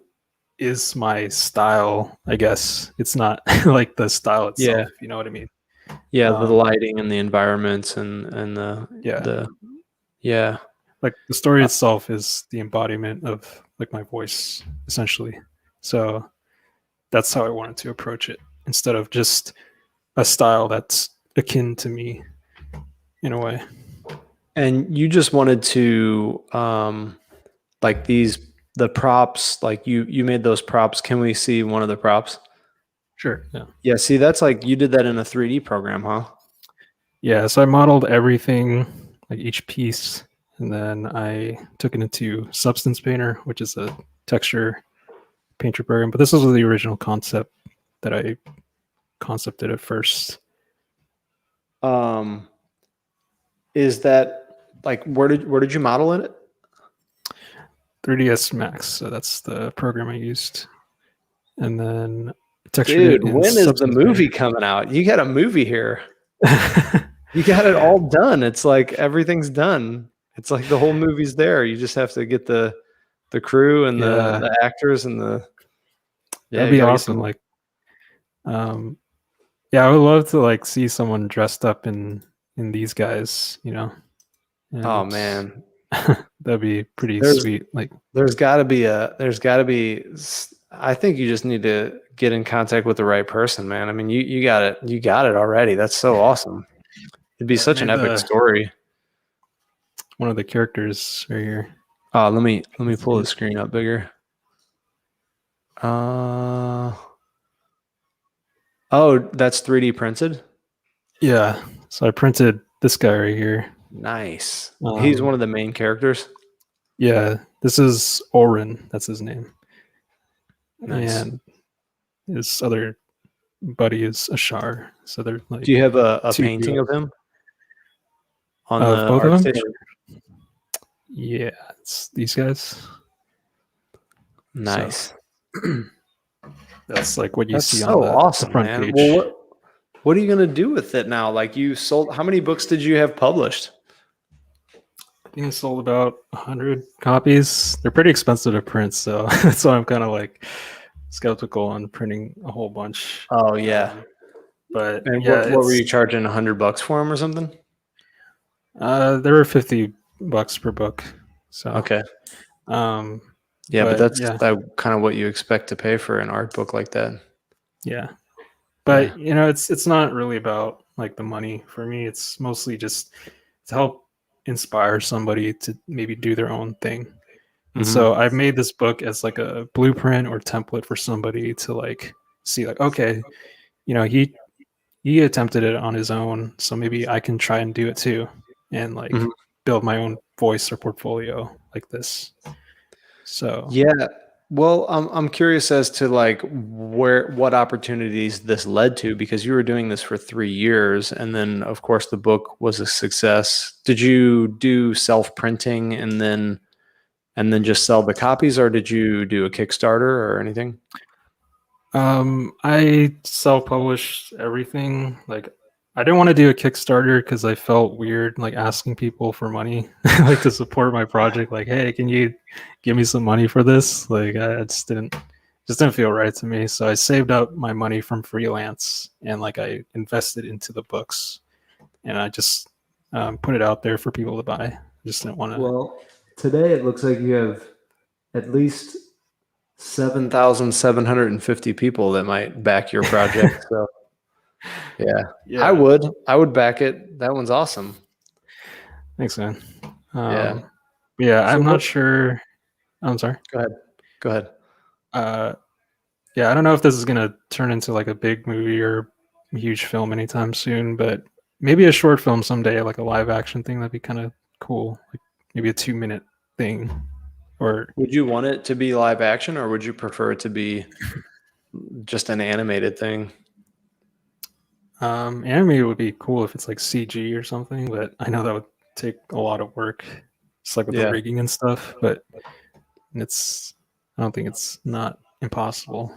is my style, I guess. It's not like the style itself, Yeah. you know what I mean? Yeah, the lighting and the environments and Yeah. yeah. Like the story itself is the embodiment of like my voice, essentially. So that's how I wanted to approach it, instead of just a style that's akin to me in a way. And you just wanted to like the props, like you made those props. Can we see one of the props? Sure. Yeah. Yeah, see, that's like you did that in a 3D program, huh? Yeah, so I modeled everything, like each piece, and then I took it into Substance Painter, which is a texture painter program. But this was the original concept that I concepted at first. Is that like where did you model it? 3ds Max, so that's the program I used, and then textured Dude, it in when is the Substance Painter. movie coming out? You got a movie here. You got it all done. It's like everything's done. It's like the whole movie's there. You just have to get the crew and Yeah, the actors and the yeah, that'd you be gotta get awesome. some. Like, yeah, I would love to like see someone dressed up in these guys, Oh and man. that'd be pretty There's sweet. Like, there's gotta be I think you just need to get in contact with the right person, man. I mean, you got it already. That's so awesome. It'd be yeah, I such an made epic the story. one of the characters right here. Oh, let me Let's pull see the it. screen up bigger. Uh oh, that's 3D printed. Yeah, so I printed this guy right here. Nice. He's Um, one of the main characters. yeah, this is Orin. That's his name, Nice. and his other buddy is Ashar. So they're Do you like have a two painting of duos him on of the both of them. ArtStation? Yeah, it's these guys. So Nice. that's like what you That's see on so the awesome, front man. Well, page. what are you gonna do with it now? Like you sold, how many books did you have published? I think I sold about 100 copies. They're pretty expensive to print, so that's why I'm kind of like skeptical on printing a whole bunch. Oh yeah. But And yeah, what were it's you charging $100 for them or something? there were $50 per book. So Okay. um, Yeah, but but that's yeah, kind of what you expect to pay for an art book like that. yeah. Yeah. But it's not really about like the money for me. It's mostly just to help inspire somebody to maybe do their own thing. And Hmm. so I've made this book as like a blueprint or template for somebody to like see like, okay, he attempted it on his own, so maybe I can try and do it too, and Hmm. like build my own voice or portfolio like this. So Yeah. Well, I'm curious as to like what opportunities this led to because you were doing this for 3 years, and then of course the book was a success. Did you do self printing and then just sell the copies, or did you do a Kickstarter or anything? I self-published everything. Like I didn't want to do a Kickstarter because I felt weird like asking people for money like to support my project. Like, hey, can you give me some money for this? Like I just didn't feel right to me. So I saved up my money from freelance and like I invested into the books and I just put it out there for people to buy. I just didn't want to. Well, today it looks like you have at least 7,750 people that might back your project. So yeah, I Yeah. would. I would back it. That one's awesome. Thanks, man. Yeah. Yeah, So I'm not what? sure. I'm sorry. Go ahead. Go ahead. Uh, yeah, I don't know if this is gonna turn into like a big movie or a huge film anytime soon, but maybe a short film someday, like a live action thing. That'd be kind of cool. Like maybe a 2 minute thing. Or Would you want it to be live action, or would you prefer it to be just an animated thing? anime would be cool if it's like CG or something, but I know that would take a lot of work, just like with the Yeah. rigging and stuff. But it's I don't think it's not impossible.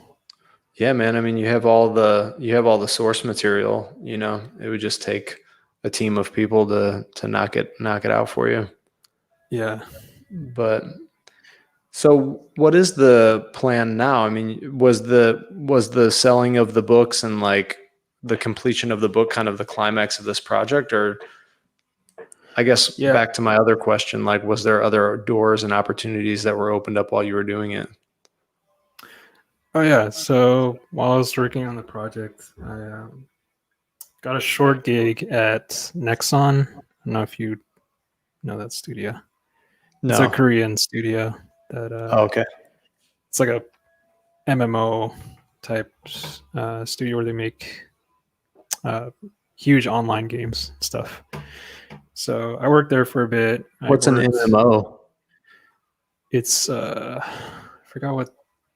Yeah, man. I mean, you have all the source material. It would just take a team of people to knock it out for you. Yeah. But so what is the plan now? I mean, was the selling of the books and like the completion of the book kind of the climax of this project? Or I guess Yeah. back to my other question, like was there other doors and opportunities that were opened up while you were doing it? Oh yeah. So while I was working on the project, I got a short gig at Nexon. I don't know if you know that studio. It's a No. Korean studio that Oh, okay. it's like a MMO type studio where they make huge online games and stuff. So I worked there for a bit. What's an MMO? It's I forgot what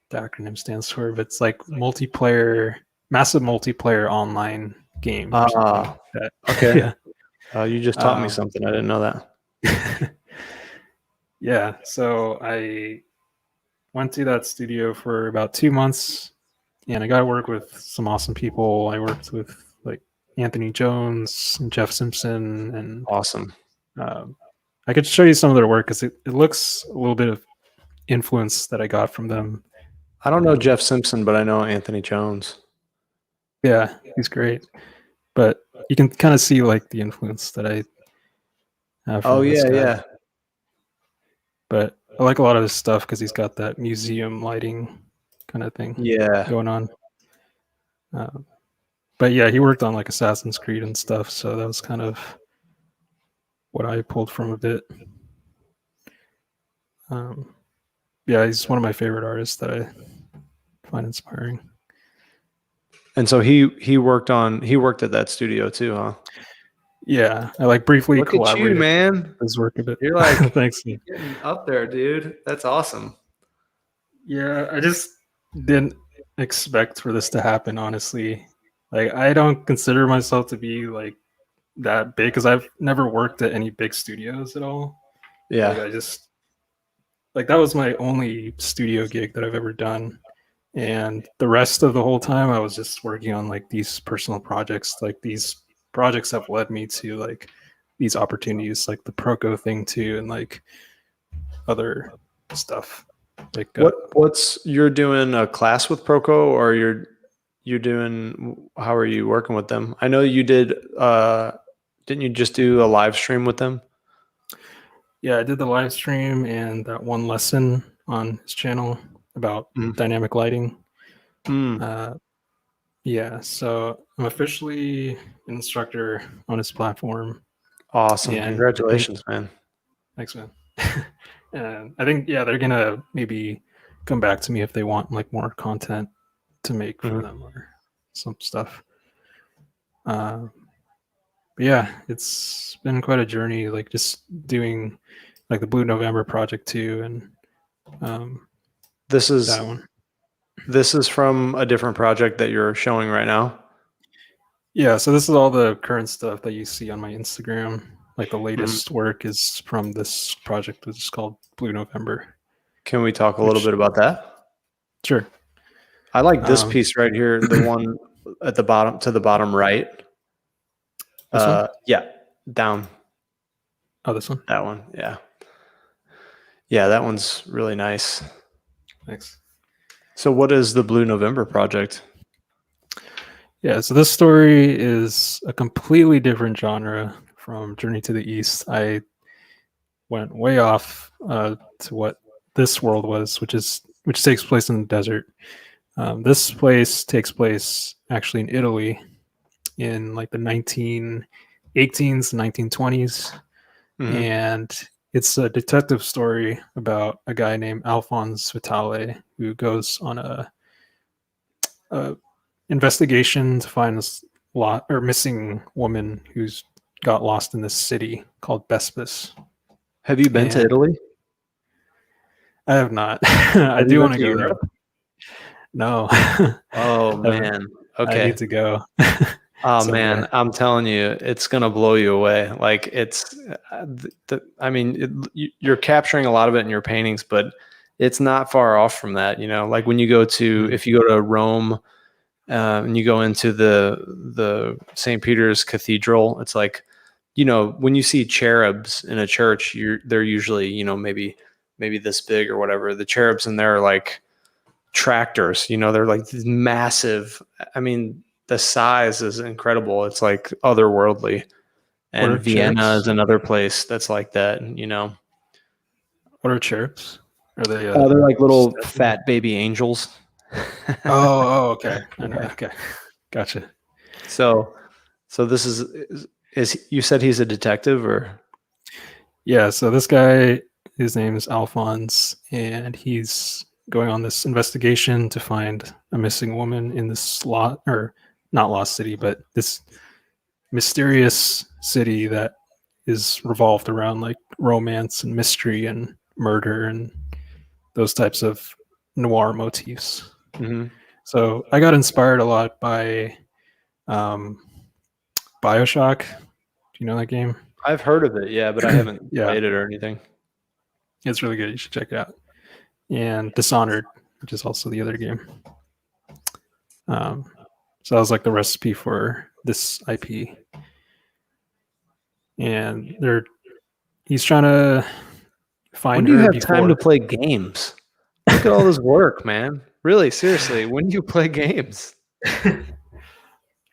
the acronym stands for, but it's like multiplayer, massive multiplayer online game or something like that. Okay. Yeah. You just taught me something. I didn't know that. Yeah. So I went to that studio for about 2 months, and I got to work with some awesome people. I worked with like Anthony Jones and Jeff Simpson, and Awesome. I could show you some of their work because it looks a little bit of influence that I got from them. I don't know Jeff Simpson, but I know Anthony Jones. Yeah, he's great. But you can kind of see like the influence that I have from this guy. Yeah. But I like a lot of his stuff because he's got that museum lighting kind of thing going on. But yeah, he worked on like Assassin's Creed and stuff, so that was kind of what I pulled from a bit. Yeah, he's one of my favorite artists that I find inspiring. And so he worked at that studio too, huh? Yeah, I like briefly collaborated. Look at you, man. His work a bit. You're like thanks. Getting up there, dude. That's awesome. Yeah, I just didn't expect for this to happen, honestly. Like, I don't consider myself to be like that big because I've never worked at any big studios at all. Yeah. Like, I just like that was my only studio gig that I've ever done. And the rest of the whole time I was just working on like these personal projects. Like these projects have led me to like these opportunities, like the Proco thing too, and like other stuff. Like you're doing a class with Proco, or you're doing, how are you working with them? I know you did didn't you just do a live stream with them? Yeah, I did the live stream and that one lesson on his channel about dynamic lighting. Yeah, so I'm officially an instructor on his platform. Awesome. Congratulations, man. Thanks, man. And I think, yeah, they're going to maybe come back to me if they want like more content to make for them or some stuff. But yeah, it's been quite a journey, like just doing like the Blue November project too. And this is that one. This is from a different project that you're showing right now? Yeah, so this is all the current stuff that you see on my Instagram. Like the latest work is from this project, which is called Blue November. Can we talk a little bit about that? Sure. I like this piece right here, the one at the bottom, to the bottom right. This one? Yeah, down. Oh, this one? That one, yeah. Yeah, that one's really nice. Thanks. So what is the Blue November project? Yeah, so this story is a completely different genre from Journey to the East. I went way off to what this world was, which takes place in the desert. This place takes place actually in Italy in like the 1918s, 1920s. And it's a detective story about a guy named Alphonse Vitale who goes on a investigation to find this missing woman who's got lost in this city called Vespus. Have you been to Italy? I have not. I do want to go there. No. Oh man. Okay. I need to go. Oh man, I'm telling you, it's gonna blow you away. Like it's, I mean, you're capturing a lot of it in your paintings, but it's not far off from that. You know, like when you go to, if you go to Rome, and you go into the St. Peter's Cathedral, it's like, you know, when you see cherubs in a church, they're usually, you know, maybe this big or whatever. The cherubs in there are like tractors. You know, they're like massive. I mean, the size is incredible. It's like otherworldly. And Vienna cherubs? Is another place that's like that, you know. What are cherubs? Are they they're like little fat baby angels. Oh, okay. Okay. Gotcha. So this is you said he's a detective, or? Yeah, so this guy, his name is Alphonse, and he's going on this investigation to find a missing woman in this not lost city, but this mysterious city that is revolved around like romance and mystery and murder and those types of noir motifs. Hmm. So I got inspired a lot by um, Bioshock. Do you know that game? I've heard of it, yeah, but I haven't Yeah, played it or anything. it's really good. You should check it out. And Dishonored, which is also the other game. Um, so that was like the recipe for this IP. And he's trying to When find do you her have time to before. play games? Look at all this work, man. Really, seriously, when do you play games?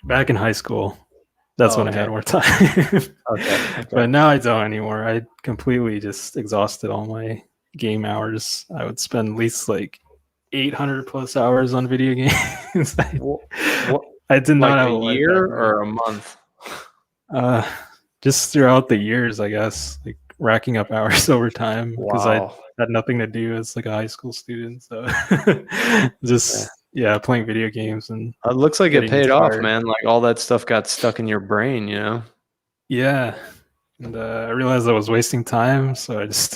Back in high school, that's Oh, when I okay. had more time. Okay. But now I don't anymore. I completely just exhausted all my game hours. I would spend at least like 800 plus hours on video games. What, I did like not have a a life back year then. or a month? Uh, just throughout the years, I guess, like racking up hours over time because I Wow. had nothing to do as like a high school student. So Yeah. just playing video games and It looks like it getting paid off, inspired. man. Like all that stuff got stuck in your brain, you know? Yeah, and I realized I was wasting time, so I just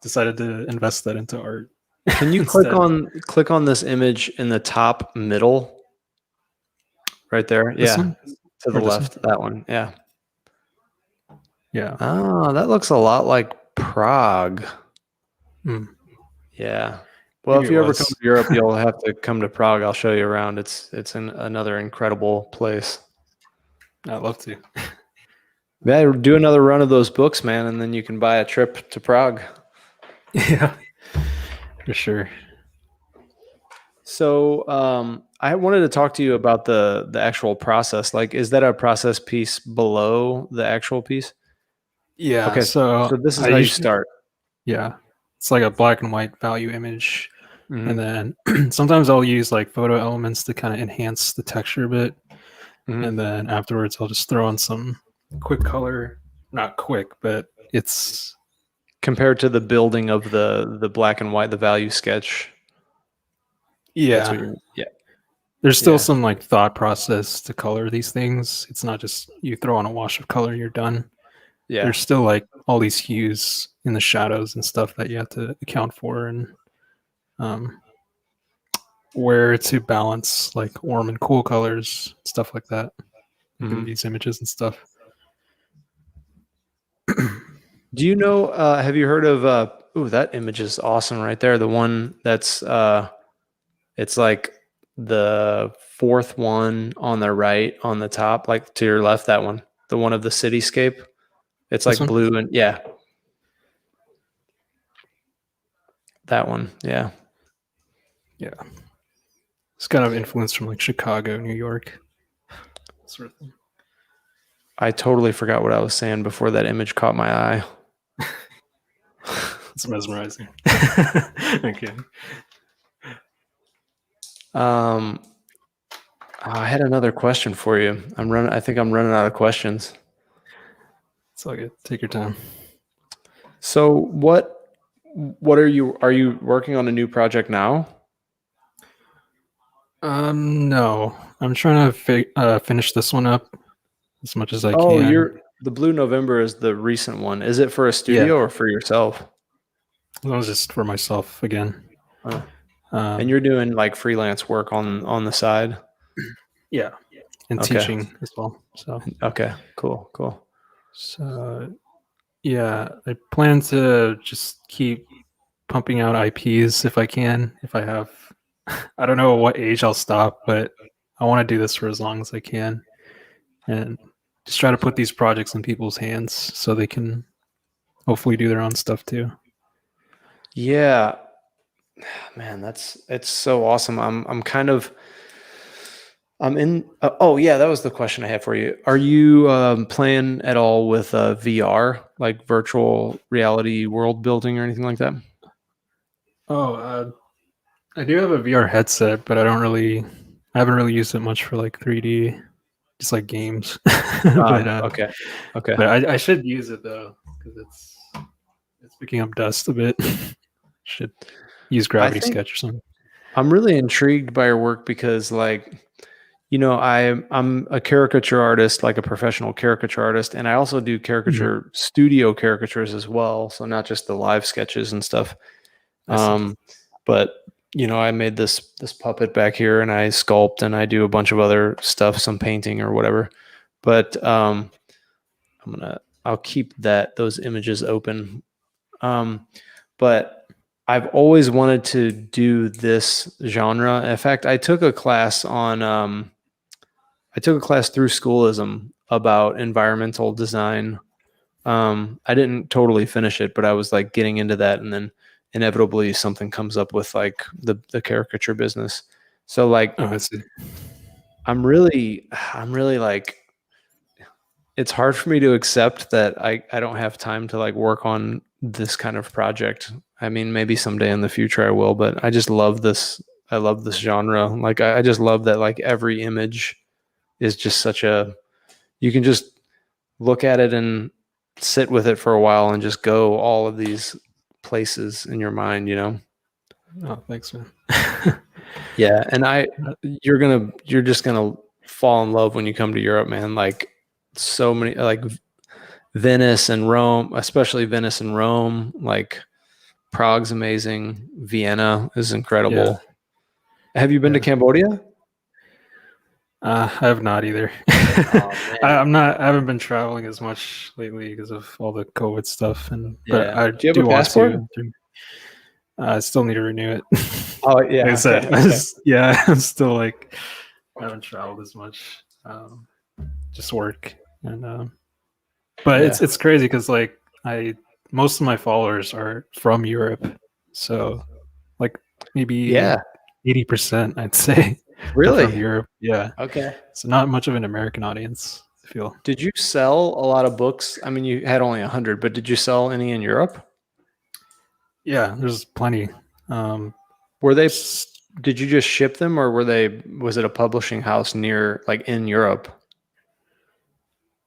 decided to invest that into art. Can you instead. click on this image in the top middle right there? This Yeah. one To the or this one? left, that one. Yeah. Yeah. Oh, that looks a lot like Prague. Hmm. Yeah. Well, Maybe if it you ever come was. to Europe, you'll have to come to Prague. I'll show you around. It's another incredible place. I'd love to. Yeah, do another run of those books, man, and then you can buy a trip to Prague. Yeah, for sure. So, I wanted to talk to you about the actual process. Like, is that a process piece below the actual piece? Yeah. Okay, so So this is I how you usually, start. yeah, it's like a black and white value image, and Hmm. then sometimes I'll use like photo elements to kind of enhance the texture a bit, Hmm. and then afterwards I'll just throw in some quick color. Not quick, but it's Compared to the building of the black and white, the value sketch. That's what yeah. you. Yeah, There's still yeah, some like thought process to color these things. It's not just you throw on a wash of color, you're done. yeah. There's still like all these hues in the shadows and stuff that you have to account for, and um, where to balance like warm and cool colors, stuff like that, like in Hmm. these images and stuff. Do you know? Have you heard of? Ooh, that image is awesome right there. The one that's it's like the fourth one on the right on the top, like to your left. That one, the one of the cityscape. It's This like one? blue and yeah, that one. Yeah. Yeah. It's kind of influence from like Chicago, New York, sort of thing. I totally forgot what I was saying before that image caught my eye. It's mesmerizing. Okay. Um, I had another question for you. I think I'm running out of questions. It's all good. Take your time. So what are you working on a new project now? No, I'm trying to finish this one up as much as I Oh, can. you're the Blue November is the recent one. Is it for a Yeah, studio or for yourself? that was just for myself again. Uh, and Um, you're doing like freelance work on the side? yeah, and Okay. teaching as well. Okay. Cool. So yeah, I plan to just keep pumping out IPs if I can. If I have, I don't know what age I'll stop, but I want to do this for as long as I can, and just try to put these projects in people's hands so they can hopefully do their own stuff too. Yeah, man, it's so awesome. I'm in. Oh yeah, that was the question I had for you. Are you playing at all with VR, like virtual reality world building or anything like that? Oh, I do have a VR headset, but I haven't really used it much for like 3D, just like games. but Okay, okay. but I should use it though because it's picking up dust a bit. Should use I Gravity think Sketch or something. I'm really intrigued by your work because like I'm a caricature artist, like a professional caricature artist, and I also do caricature studio caricatures as well. So not just the live sketches and stuff. I see. But I made this puppet back here, and I sculpt, and I do a bunch of other stuff, some painting or whatever. But I'll keep those images open. But I've always wanted to do this genre. In fact, I took a class through Schoolism about environmental design. I didn't totally finish it, but I was like getting into that, and then inevitably something comes up with like the caricature business. So like Oh, I see. I'm really like, it's hard for me to accept that I don't have time to like work on this kind of project. I mean, maybe someday in the future I will, but I just love this. I love this genre. Like I just love that like every image is just you can just look at it and sit with it for a while and just go all of these places in your mind. Oh, thanks, man. Yeah. And you're just gonna fall in love when you come to Europe, man. Like so many, like Venice and Rome, especially Venice and Rome. Like Prague's amazing. Vienna is Yeah. incredible. Have you been to Yeah. Cambodia? I have not either. Oh man. I haven't been traveling as much lately because of all the COVID stuff, but Yeah. I Do you have a do want passport? to. I still need to renew it. Oh Like I yeah. said, Okay. yeah, I'm still like I haven't traveled as much. Just work, and but Yeah. it's crazy because like most of my followers are from Europe, so like maybe Yeah. 80%, I'd say, are from Really? Europe. Yeah, Okay. so not much of an American audience, I feel. Did you sell a lot of books? I mean, you had only 100, but did you sell any in Europe? Yeah, there's plenty. Um, Were they, s- did you just ship them, or was it a publishing house near, like in Europe?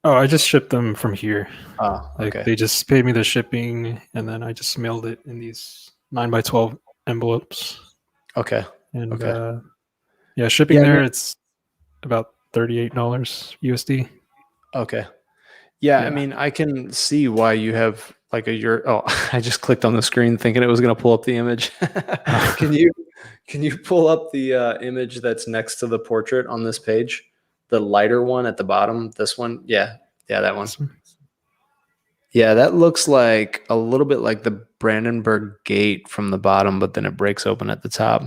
oh, I just shipped them from here. Oh, Like okay. they just paid me the shipping, and then I just mailed it in these 9 by 12 envelopes. Okay. And Okay. yeah, shipping Yeah. there it's about $38 USD. Okay. Yeah. I Yeah. mean, I can see why you have like a Euro. Oh, I just clicked on the screen thinking it was going to pull up the image. Can you, can you pull up the image that's next to the portrait on this page? The lighter one at the bottom, this one? Yeah. Yeah, that one. This one? Yeah, that looks like a little bit like the Brandenburg Gate from the bottom, but then it breaks open at the top.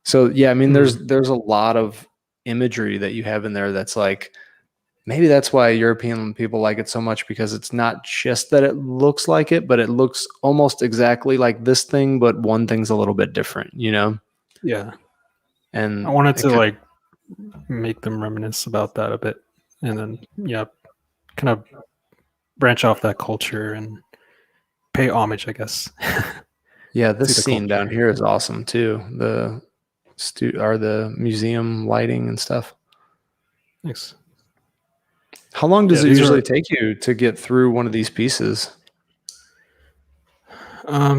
So yeah, I mean, Hmm. there's a lot of imagery that you have in there that's like, maybe that's why European people like it so much, because it's not just that it looks like it, but it looks almost exactly like this thing, but one thing's a little bit different. Yeah. I And wanted it to kind like make them reminisce about that a bit, and then yeah, kind of branch off that culture and pay homage, I guess, yeah, to this the scene down culture. here is awesome too. The museum lighting and stuff. Thanks. How long does Yeah, it these usually are take you to get through one of these pieces?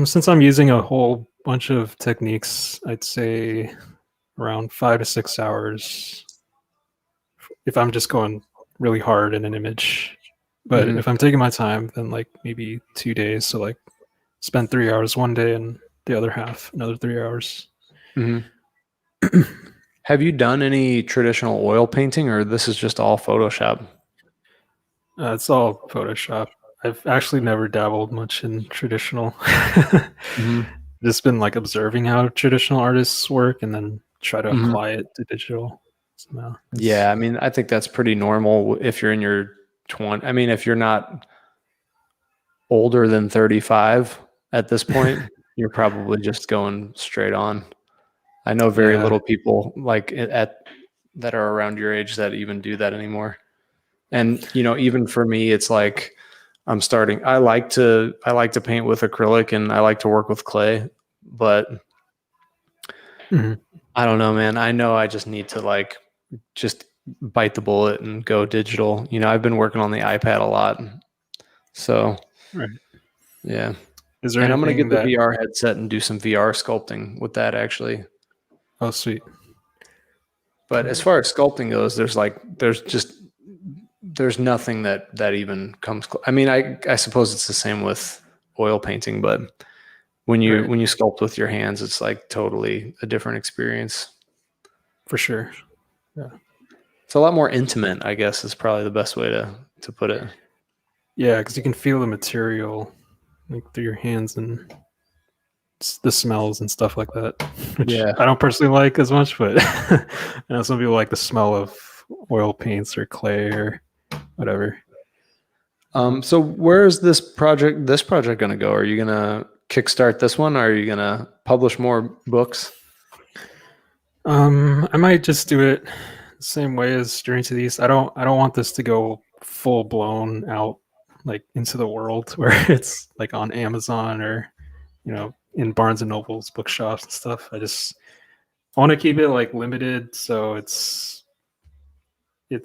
since I'm using a whole bunch of techniques, I'd say around 5 to 6 hours if I'm just going really hard in an image. But Hmm. if I'm taking my time, then like maybe 2 days. So like spend 3 hours one day and the other half another 3 hours. Hmm. Have you done any traditional oil painting, or this is just all Photoshop? It's all Photoshop. I've actually never dabbled much in traditional. Hmm. Just been like observing how traditional artists work and then try to Hmm. apply it to digital somehow. Yeah, I mean, I think that's pretty normal if you're in your 20. I mean, if you're not older than 35 at this point, you're probably just going straight on. I know very Yeah. little people like at that are around your age that even do that anymore. And even for me, it's like I'm starting. I like to paint with acrylic and I like to work with clay, but Mhm. I don't know, man. I know I just need to like just bite the bullet and go digital. I've been working on the iPad a lot. So, Right. yeah. Is there And I'm going to anything get the that VR headset and do some VR sculpting with that actually. oh sweet. But as far as sculpting goes, there's nothing that even comes I mean, I suppose it's the same with oil painting, but when you sculpt with your hands, it's like totally a different experience. For sure. Yeah. It's a lot more intimate, I guess, is probably the best way to put it. Yeah, because you can feel the material like through your hands and the smells and stuff like that, which Yeah. I don't personally like as much, but I know some people like the smell of oil paints or clay or whatever. So where is this project going to go? Are you going to kickstart this one? Or are you going to publish more books? I might just do it the same way as Journey to the East. I don't want this to go full blown out like into the world where it's like on Amazon or in Barnes and Nobles bookshops and stuff. I want to keep it like limited, so it's a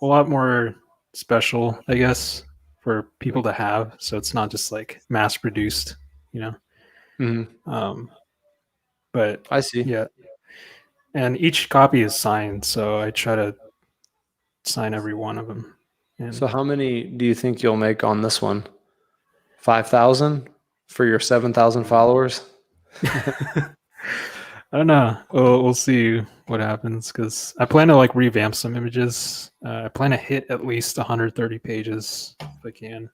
lot more special, I guess, for people to have. So it's not just like mass produced, you know. Mm-hmm. But I see. yeah, and each copy is signed, so I try to sign every one of them. And So how many do you think you'll make on this one? 5,000 for your 7,000 followers? I don't know. We'll see what happens because I plan to like revamp some images. I plan to hit at least 130 pages if I can.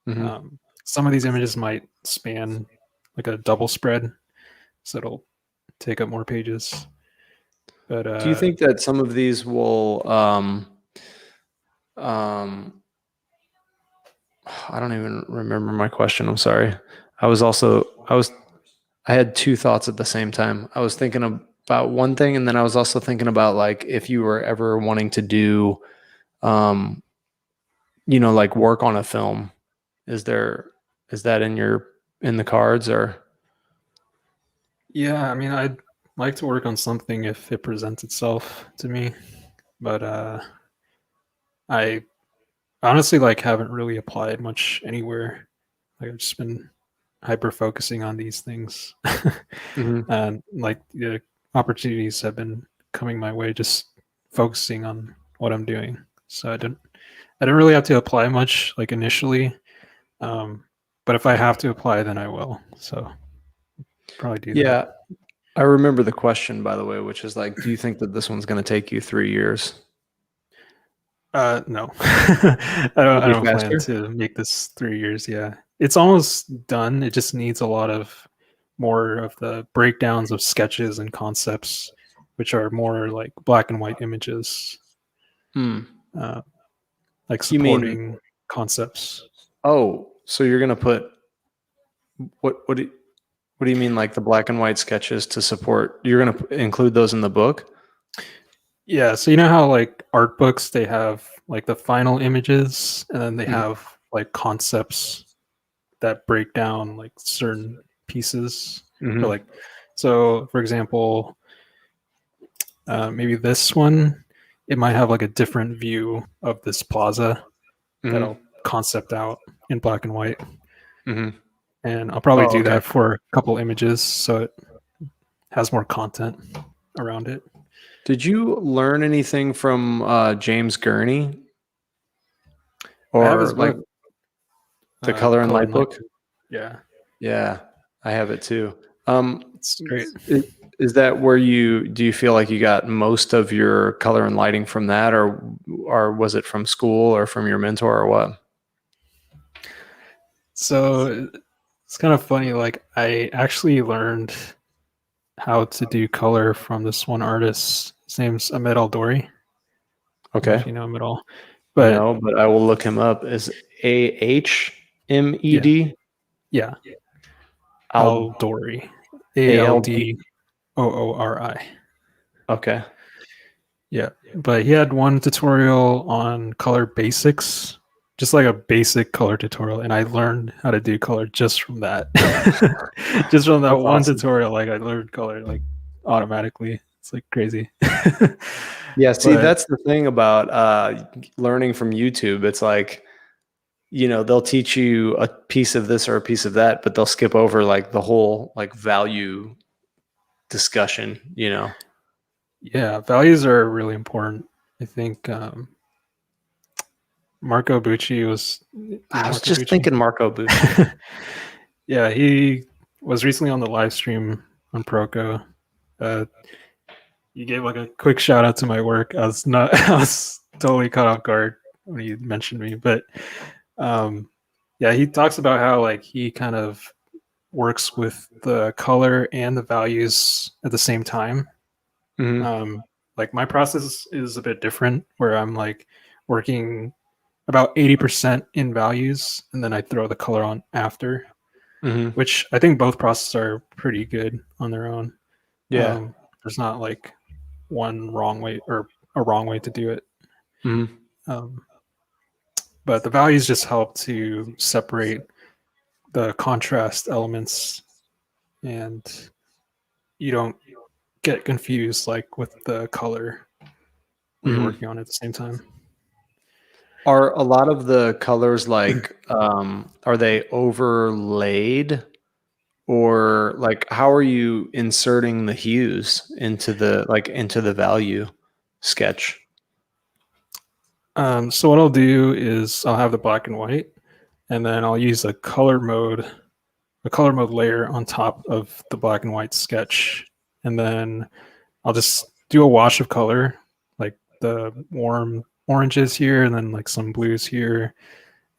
Mm-hmm. Some of these images might span like a double spread, so it'll take up more pages. But Do you think that some of these will I don't even remember my question. I'm sorry. I had two thoughts at the same time. I was thinking about one thing, and then I was also thinking about like if you were ever wanting to do like work on a film, is that in the cards or? yeah, I mean, I'd like to work on something if it presents itself to me, but I honestly like haven't really applied much anywhere. Like I've just been hyper focusing on these things, Mm-hmm. and like the opportunities have been coming my way, just focusing on what I'm doing. So I didn't really have to apply much like initially, but if I have to apply, then I will. So probably do that. Yeah, I remember the question, by the way, which is like, do you think that this one's going to take you 3 years? No, It'll I be don't plan faster. to make this 3 years. Yeah, it's almost done. It just needs a lot of more of the breakdowns of sketches and concepts, which are more like black and white images, Hmm. uh, like You mean, supporting concepts. oh, so you're going to put what do you mean, like the black and white sketches to support? You're going to include those in the book? Yeah, so you know how like art books they have like the final images and then they Mhm. have like concepts that break down like certain pieces or Mhm. like so for example maybe this one it might have like a different view of this plaza that Mhm. I'll concept out in black and white, Mhm. and I'll probably Oh, do okay. that for a couple images so it has more content around it. Did you learn anything from James Gurney I have or his like book, the Color and Color Light and Light. book? Yeah, Yeah, I have it too. it's great. Is that where do you feel like you got most of your color and lighting from that, or was it from school or from your mentor or what? So it's kind of funny. Like I actually learned how to do color from this one artist. His name's Ahmed Al-Dori. I don't know Okay. if you know him at all, but No, but I will look him up. Is yeah, Ahmed yeah, Al Al-Dori, A L ALD? D O O R I. Okay. Yeah, but he had one tutorial on color basics, just like a basic color tutorial, and I learned how to do color just from that. Just from that That's one awesome. tutorial, like I learned color like automatically. It's like crazy. Yeah, see, But that's the thing about learning from YouTube. It's like, they'll teach you a piece of this or a piece of that, but they'll skip over like the whole like value discussion. Yeah, values are really important. I think Marco Bucci was. Do you I know was Marco just Bucci? thinking Marco Bucci. Yeah, he was recently on the live stream on Proco. Uh, you gave like a quick shout out to my work. I was not. I was totally caught off guard when you mentioned me, but um, yeah, he talks about how like he kind of works with the color and the values at the same time. Hmm. Um, like my process is a bit different, where I'm like working about 80% in values, and then I throw the color on after, Hmm. which I think both processes are pretty good on their own. Yeah. There's not like one wrong way or a wrong way to do it. Hmm. Um, but the values just help to separate the contrast elements, and you don't get confused like with the color when you're Hmm. working on it at the same time. Are a lot of the colors like are they overlaid, or like how are you inserting the hues into the value sketch? So what I'll do is I'll have the black and white, and then I'll use a color mode layer on top of the black and white sketch, and then I'll just do a wash of color, like the warm oranges here, and then like some blues here,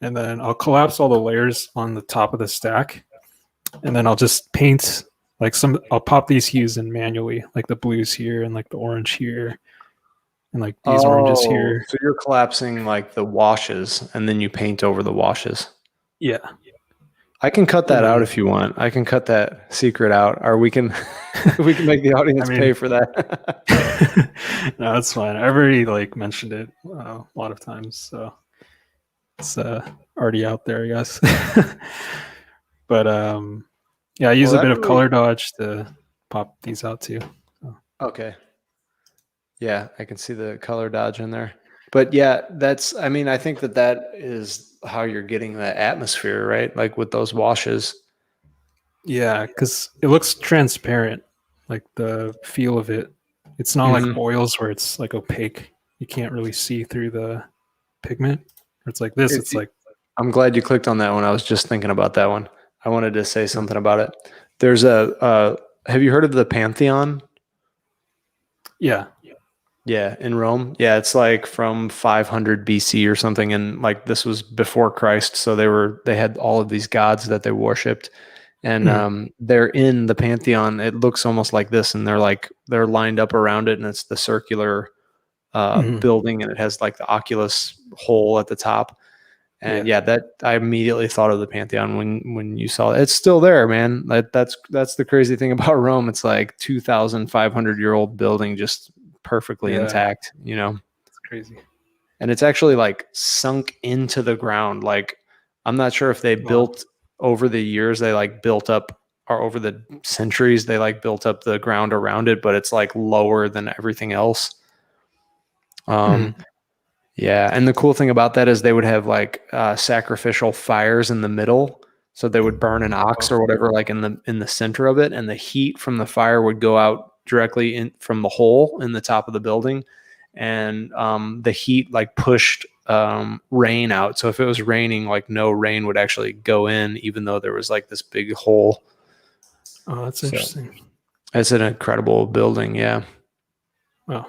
and then I'll collapse all the layers on the top of the stack, and then I'll just paint like some. I'll pop these hues in manually, like the blues here and like the orange here, and like these oranges Oh, here. so you're collapsing like the washes and then you paint over the washes. Yeah, I can cut and that out then if you want. I can cut that secret out, or we can we can make the I audience pay mean, for that. no, that's fine. I've already like mentioned it a lot of times, so it's already out there, I guess. But yeah, I use Well, a that bit of really color dodge to pop these out too. So, okay. Yeah, I can see the color dodge in there. But yeah, that's I mean, I think that that is how you're getting that atmosphere, right? Like with those washes. yeah, because it looks transparent, like the feel of it. It's not like Hmm. oils where it's like opaque. You can't really see through the pigment. It's like this. It's like I'm glad you clicked on that one. I was just thinking about that one. I wanted to say uh, something about it. There's have you heard of the Pantheon? yeah. Yeah, in Rome. Yeah, it's like from 500 BC or something, and like this was before Christ, so they had all of these gods that they worshipped, and Mhm. they're in the Pantheon. It looks almost like this, and they're lined up around it, and it's the circular Mhm. building, and it has like the Oculus hole at the top. And Yeah. yeah, that I immediately thought of the Pantheon when you saw it. It's still there, man. That's the crazy thing about Rome. It's like 2,500-year-old building, just perfectly Yeah. intact, you know. It's crazy. And it's actually like sunk into the ground. Like I'm not sure if they Wow. built over the years, they like built up, or over the centuries, they like built up the ground around it, but it's like lower than everything else. Um, Mhm. Yeah, and the cool thing about that is they would have like sacrificial fires in the middle, so they would burn an ox Wow. or whatever, like in the center of it, and the heat from the fire would go out directly in from the hole in the top of the building, and the heat like pushed rain out. So if it was raining, like no rain would actually go in, even though there was like this big hole. Oh, that's So interesting. it's an incredible building. Yeah. Wow.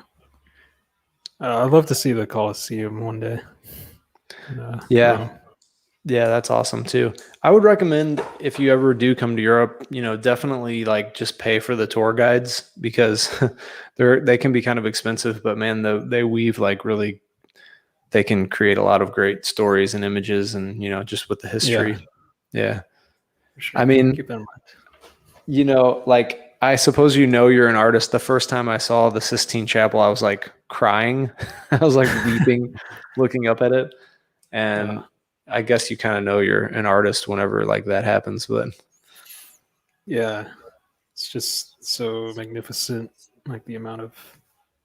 I'd love to see the Colosseum one day in Yeah. Rome. Yeah, that's awesome too. I would recommend if you ever do come to Europe, definitely like just pay for the tour guides because they can be kind of expensive, but man, they weave like really they can create a lot of great stories and images and just with the Yeah, history. Yeah. for I sure. I'll mean, keep that in mind. like I suppose you're an artist. The first time I saw the Sistine Chapel, I was like crying. I was like weeping looking up at it. Uh, And I guess you kind of know you're an artist whenever like that happens, but yeah, it's just so magnificent. Like the amount of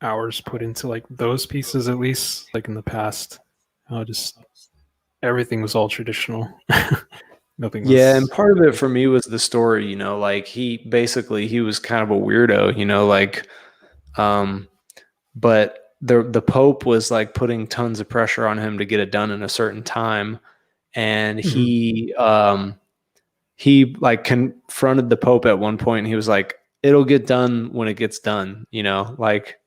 hours put into like those pieces, at least like in the past. Just everything was all traditional. Nothing yeah, and was. part of it for me was the story, like he was kind of a weirdo, like but the Pope was like putting tons of pressure on him to get it done in a certain time, and he like confronted the Pope at one point, and he was like, "It'll get done when it gets done," like.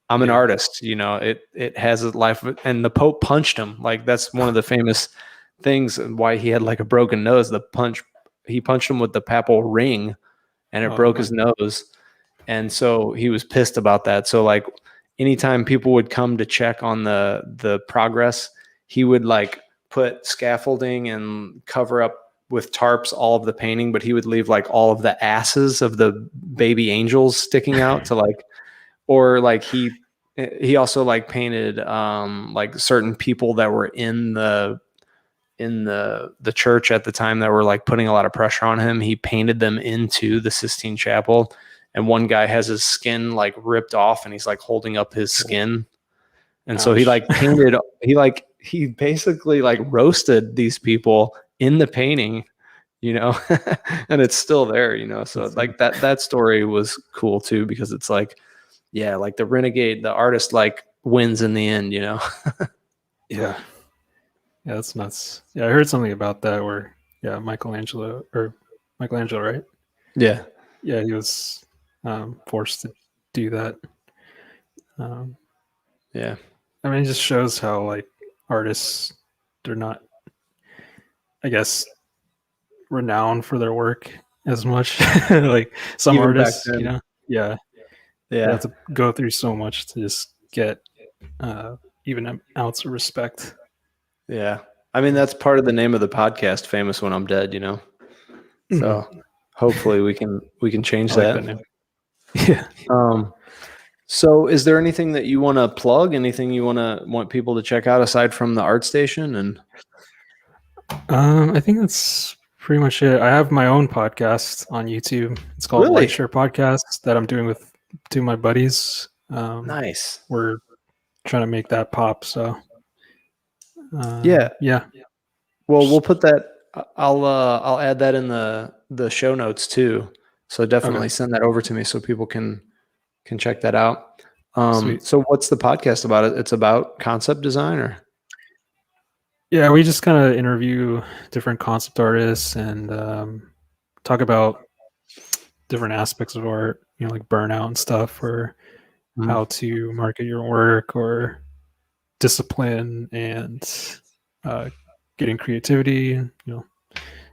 I'm an artist, it has a life, and the Pope punched him. Like that's one of the famous things and why he had like a broken nose. He punched him with the papal ring and it broke his nose. And so he was pissed about that. So like anytime people would come to check on the progress, he would like put scaffolding and cover up with tarps all of the painting, but he would leave like all of the asses of the baby angels sticking out to like, or like he also like painted like certain people that were in the church at the time that were like putting a lot of pressure on him. He painted them into the Sistine Chapel, and one guy has his skin like ripped off and he's like holding up his skin. And so he like painted he basically like roasted these people in the painting, and it's still there, so like that story was cool too, because it's like, yeah, like the renegade, the artist like wins in the end, Yeah, that's nuts. Yeah, I heard something about that where Michelangelo, right? Yeah. Yeah, he was forced to do that. Yeah. I mean, it just shows how like artists, they're not, I guess, renowned for their work as much. Like some Even back artists, then. they Yeah. have to go through so much to just get even an ounce of respect. Yeah. I mean, that's part of the name of the podcast, Famous When I'm Dead, So hopefully we can change I like that. that name. Yeah. So is there anything that you want to plug? Anything you want people to check out aside from the art station? And I think that's pretty much it. I have my own podcast on YouTube. It's called Really? Lightshare Podcast that I'm doing with two of my buddies. Nice. We're trying to make that pop. So yeah. Well, we'll put that. I'll add that in the show notes too. So definitely send that over to me so people can check that out. So what's the podcast about? It's about concept design, or? Yeah, we just kind of interview different concept artists and talk about different aspects of art, like burnout and stuff, or how to market your work, or discipline and getting creativity,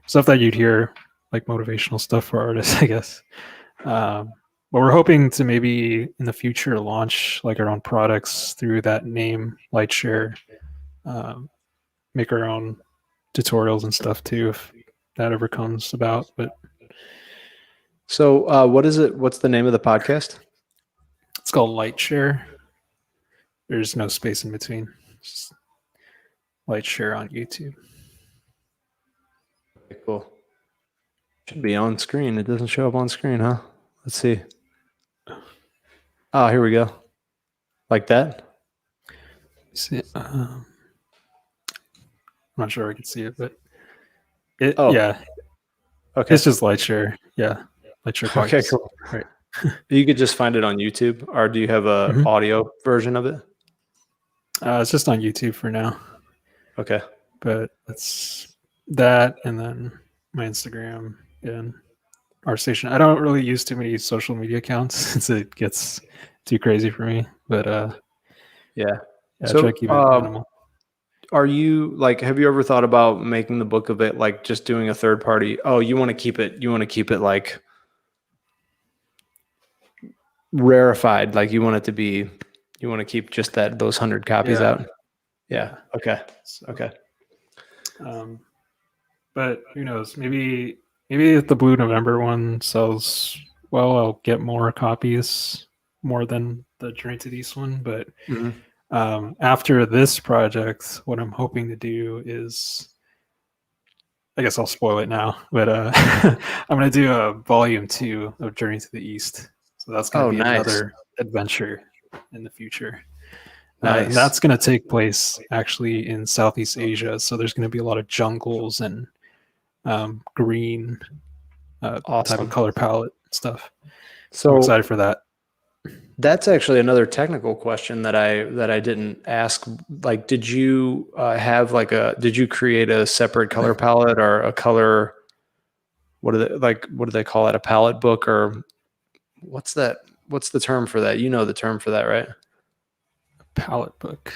stuff that you'd hear, like motivational stuff for artists, I guess. But we're hoping to maybe in the future launch like our own products through that name, Lightshare. Make our own tutorials and stuff too, if that ever comes about. But so what is it? What's the name of the podcast? It's called Lightshare. There's no space in between. Just Lightshare on YouTube. Okay, cool. Should be on screen. It doesn't show up on screen, huh? Let's see. Oh, here we go. Like that? See, I'm not sure I can see it, but Okay. It's just Lightshare. Yeah. Lightshare podcast. Okay, cool. Right. You could just find it on YouTube, or do you have a audio version of it? It's just on YouTube for now. Okay. But it's that, and then my Instagram and our station. I don't really use too many social media accounts since it gets too crazy for me. But so try to keep it minimal. Are you like, have you ever thought about making the book of it like just doing a third party? Oh, you want to keep it like rarefied, like you want to keep just those 100 copies out? Yeah. Okay. But who knows? Maybe if the Blue November one sells well, I'll get more copies, more than the Journey to the East one. But after this project, what I'm hoping to do is, I guess I'll spoil it now, but I'm going to do a volume 2 of Journey to the East. So that's going to be another adventure in the future. And that's going to take place actually in Southeast Asia. So there's going to be a lot of jungles and green type of color palette stuff. So I'm excited for that. That's actually another technical question that I didn't ask. Like, did you did you create a separate color palette or a color? What do they call it? A palette book or what's that? What's the term for that? You know the term for that, right? Palette book.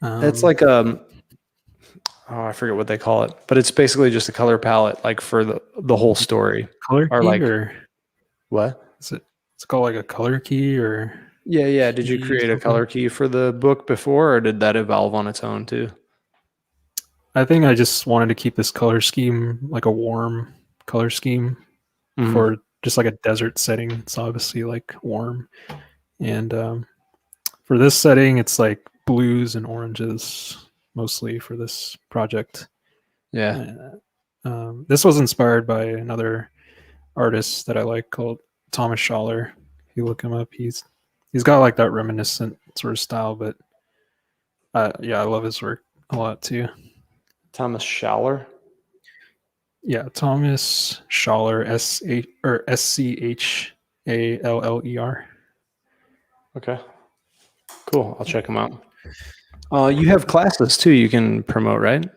It's like I forget what they call it, but it's basically just a color palette, like for the whole story. Color Or key, like or what? is it? It's called like a color key or Yeah. Did you key create a something. color key for the book before, or did that evolve on its own too? I think I just wanted to keep this color scheme like a warm color scheme Mhm. for just like a desert setting. It's obviously like warm, and for this setting, it's like blues and oranges mostly for this project. Yeah. This was inspired by another artist that I like called Thomas Schaller. If you look him up, he's got like that reminiscent sort of style, but yeah, I love his work a lot too. Thomas Schaller. Yeah, Thomas Schaller, Schaller. Okay. Cool. I'll check them out. You have classes too you can promote, right?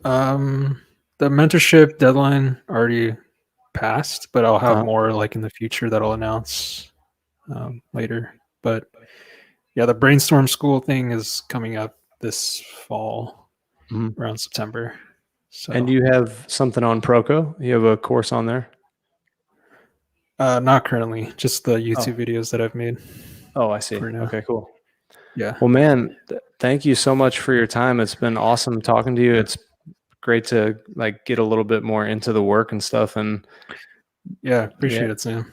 The mentorship deadline already passed, but I'll have Uh, more like in the future that I'll announce later. But yeah, the brainstorm school thing is coming up this fall mhm. around September. So And you have something on Proco? You have a course on there? not currently, just the Oh. YouTube videos that I've made Oh, I see. for now. Okay, cool. Yeah. Well, man, thank you so much for your time. It's been awesome talking to you. It's great to like get a little bit more into the work and stuff. And Yeah, yeah, appreciate it, Sam.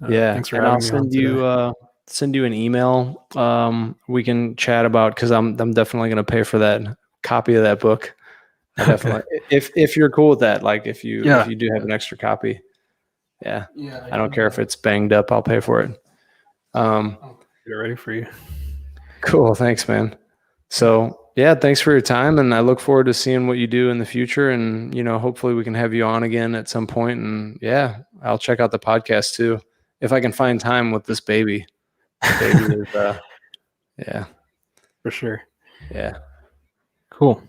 yeah. Thanks for And I'll having me on today. send you an email. We can chat about because I'm definitely going to pay for that copy of that book. I definitely, if you're cool with that, like if you do have an extra copy, yeah, Yeah, I don't care if it's banged up, I'll pay for it. I'll get it ready for you. Cool. Thanks, man. So yeah, thanks for your time. And I look forward to seeing what you do in the future. And, hopefully we can have you on again at some point. And yeah, I'll check out the podcast too. If I can find time with this baby. Baby is, yeah. For sure. Yeah. Cool.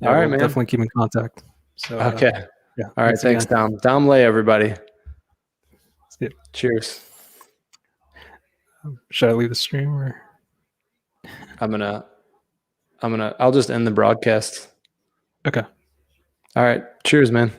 Yeah, All right, we'll man. definitely keep in contact. So Okay. yeah. All right. Thanks, again. Dom. Dom Lay, everybody. See ya. Cheers. Should I leave the stream or? I'll just end the broadcast. Okay. All right. Cheers, man.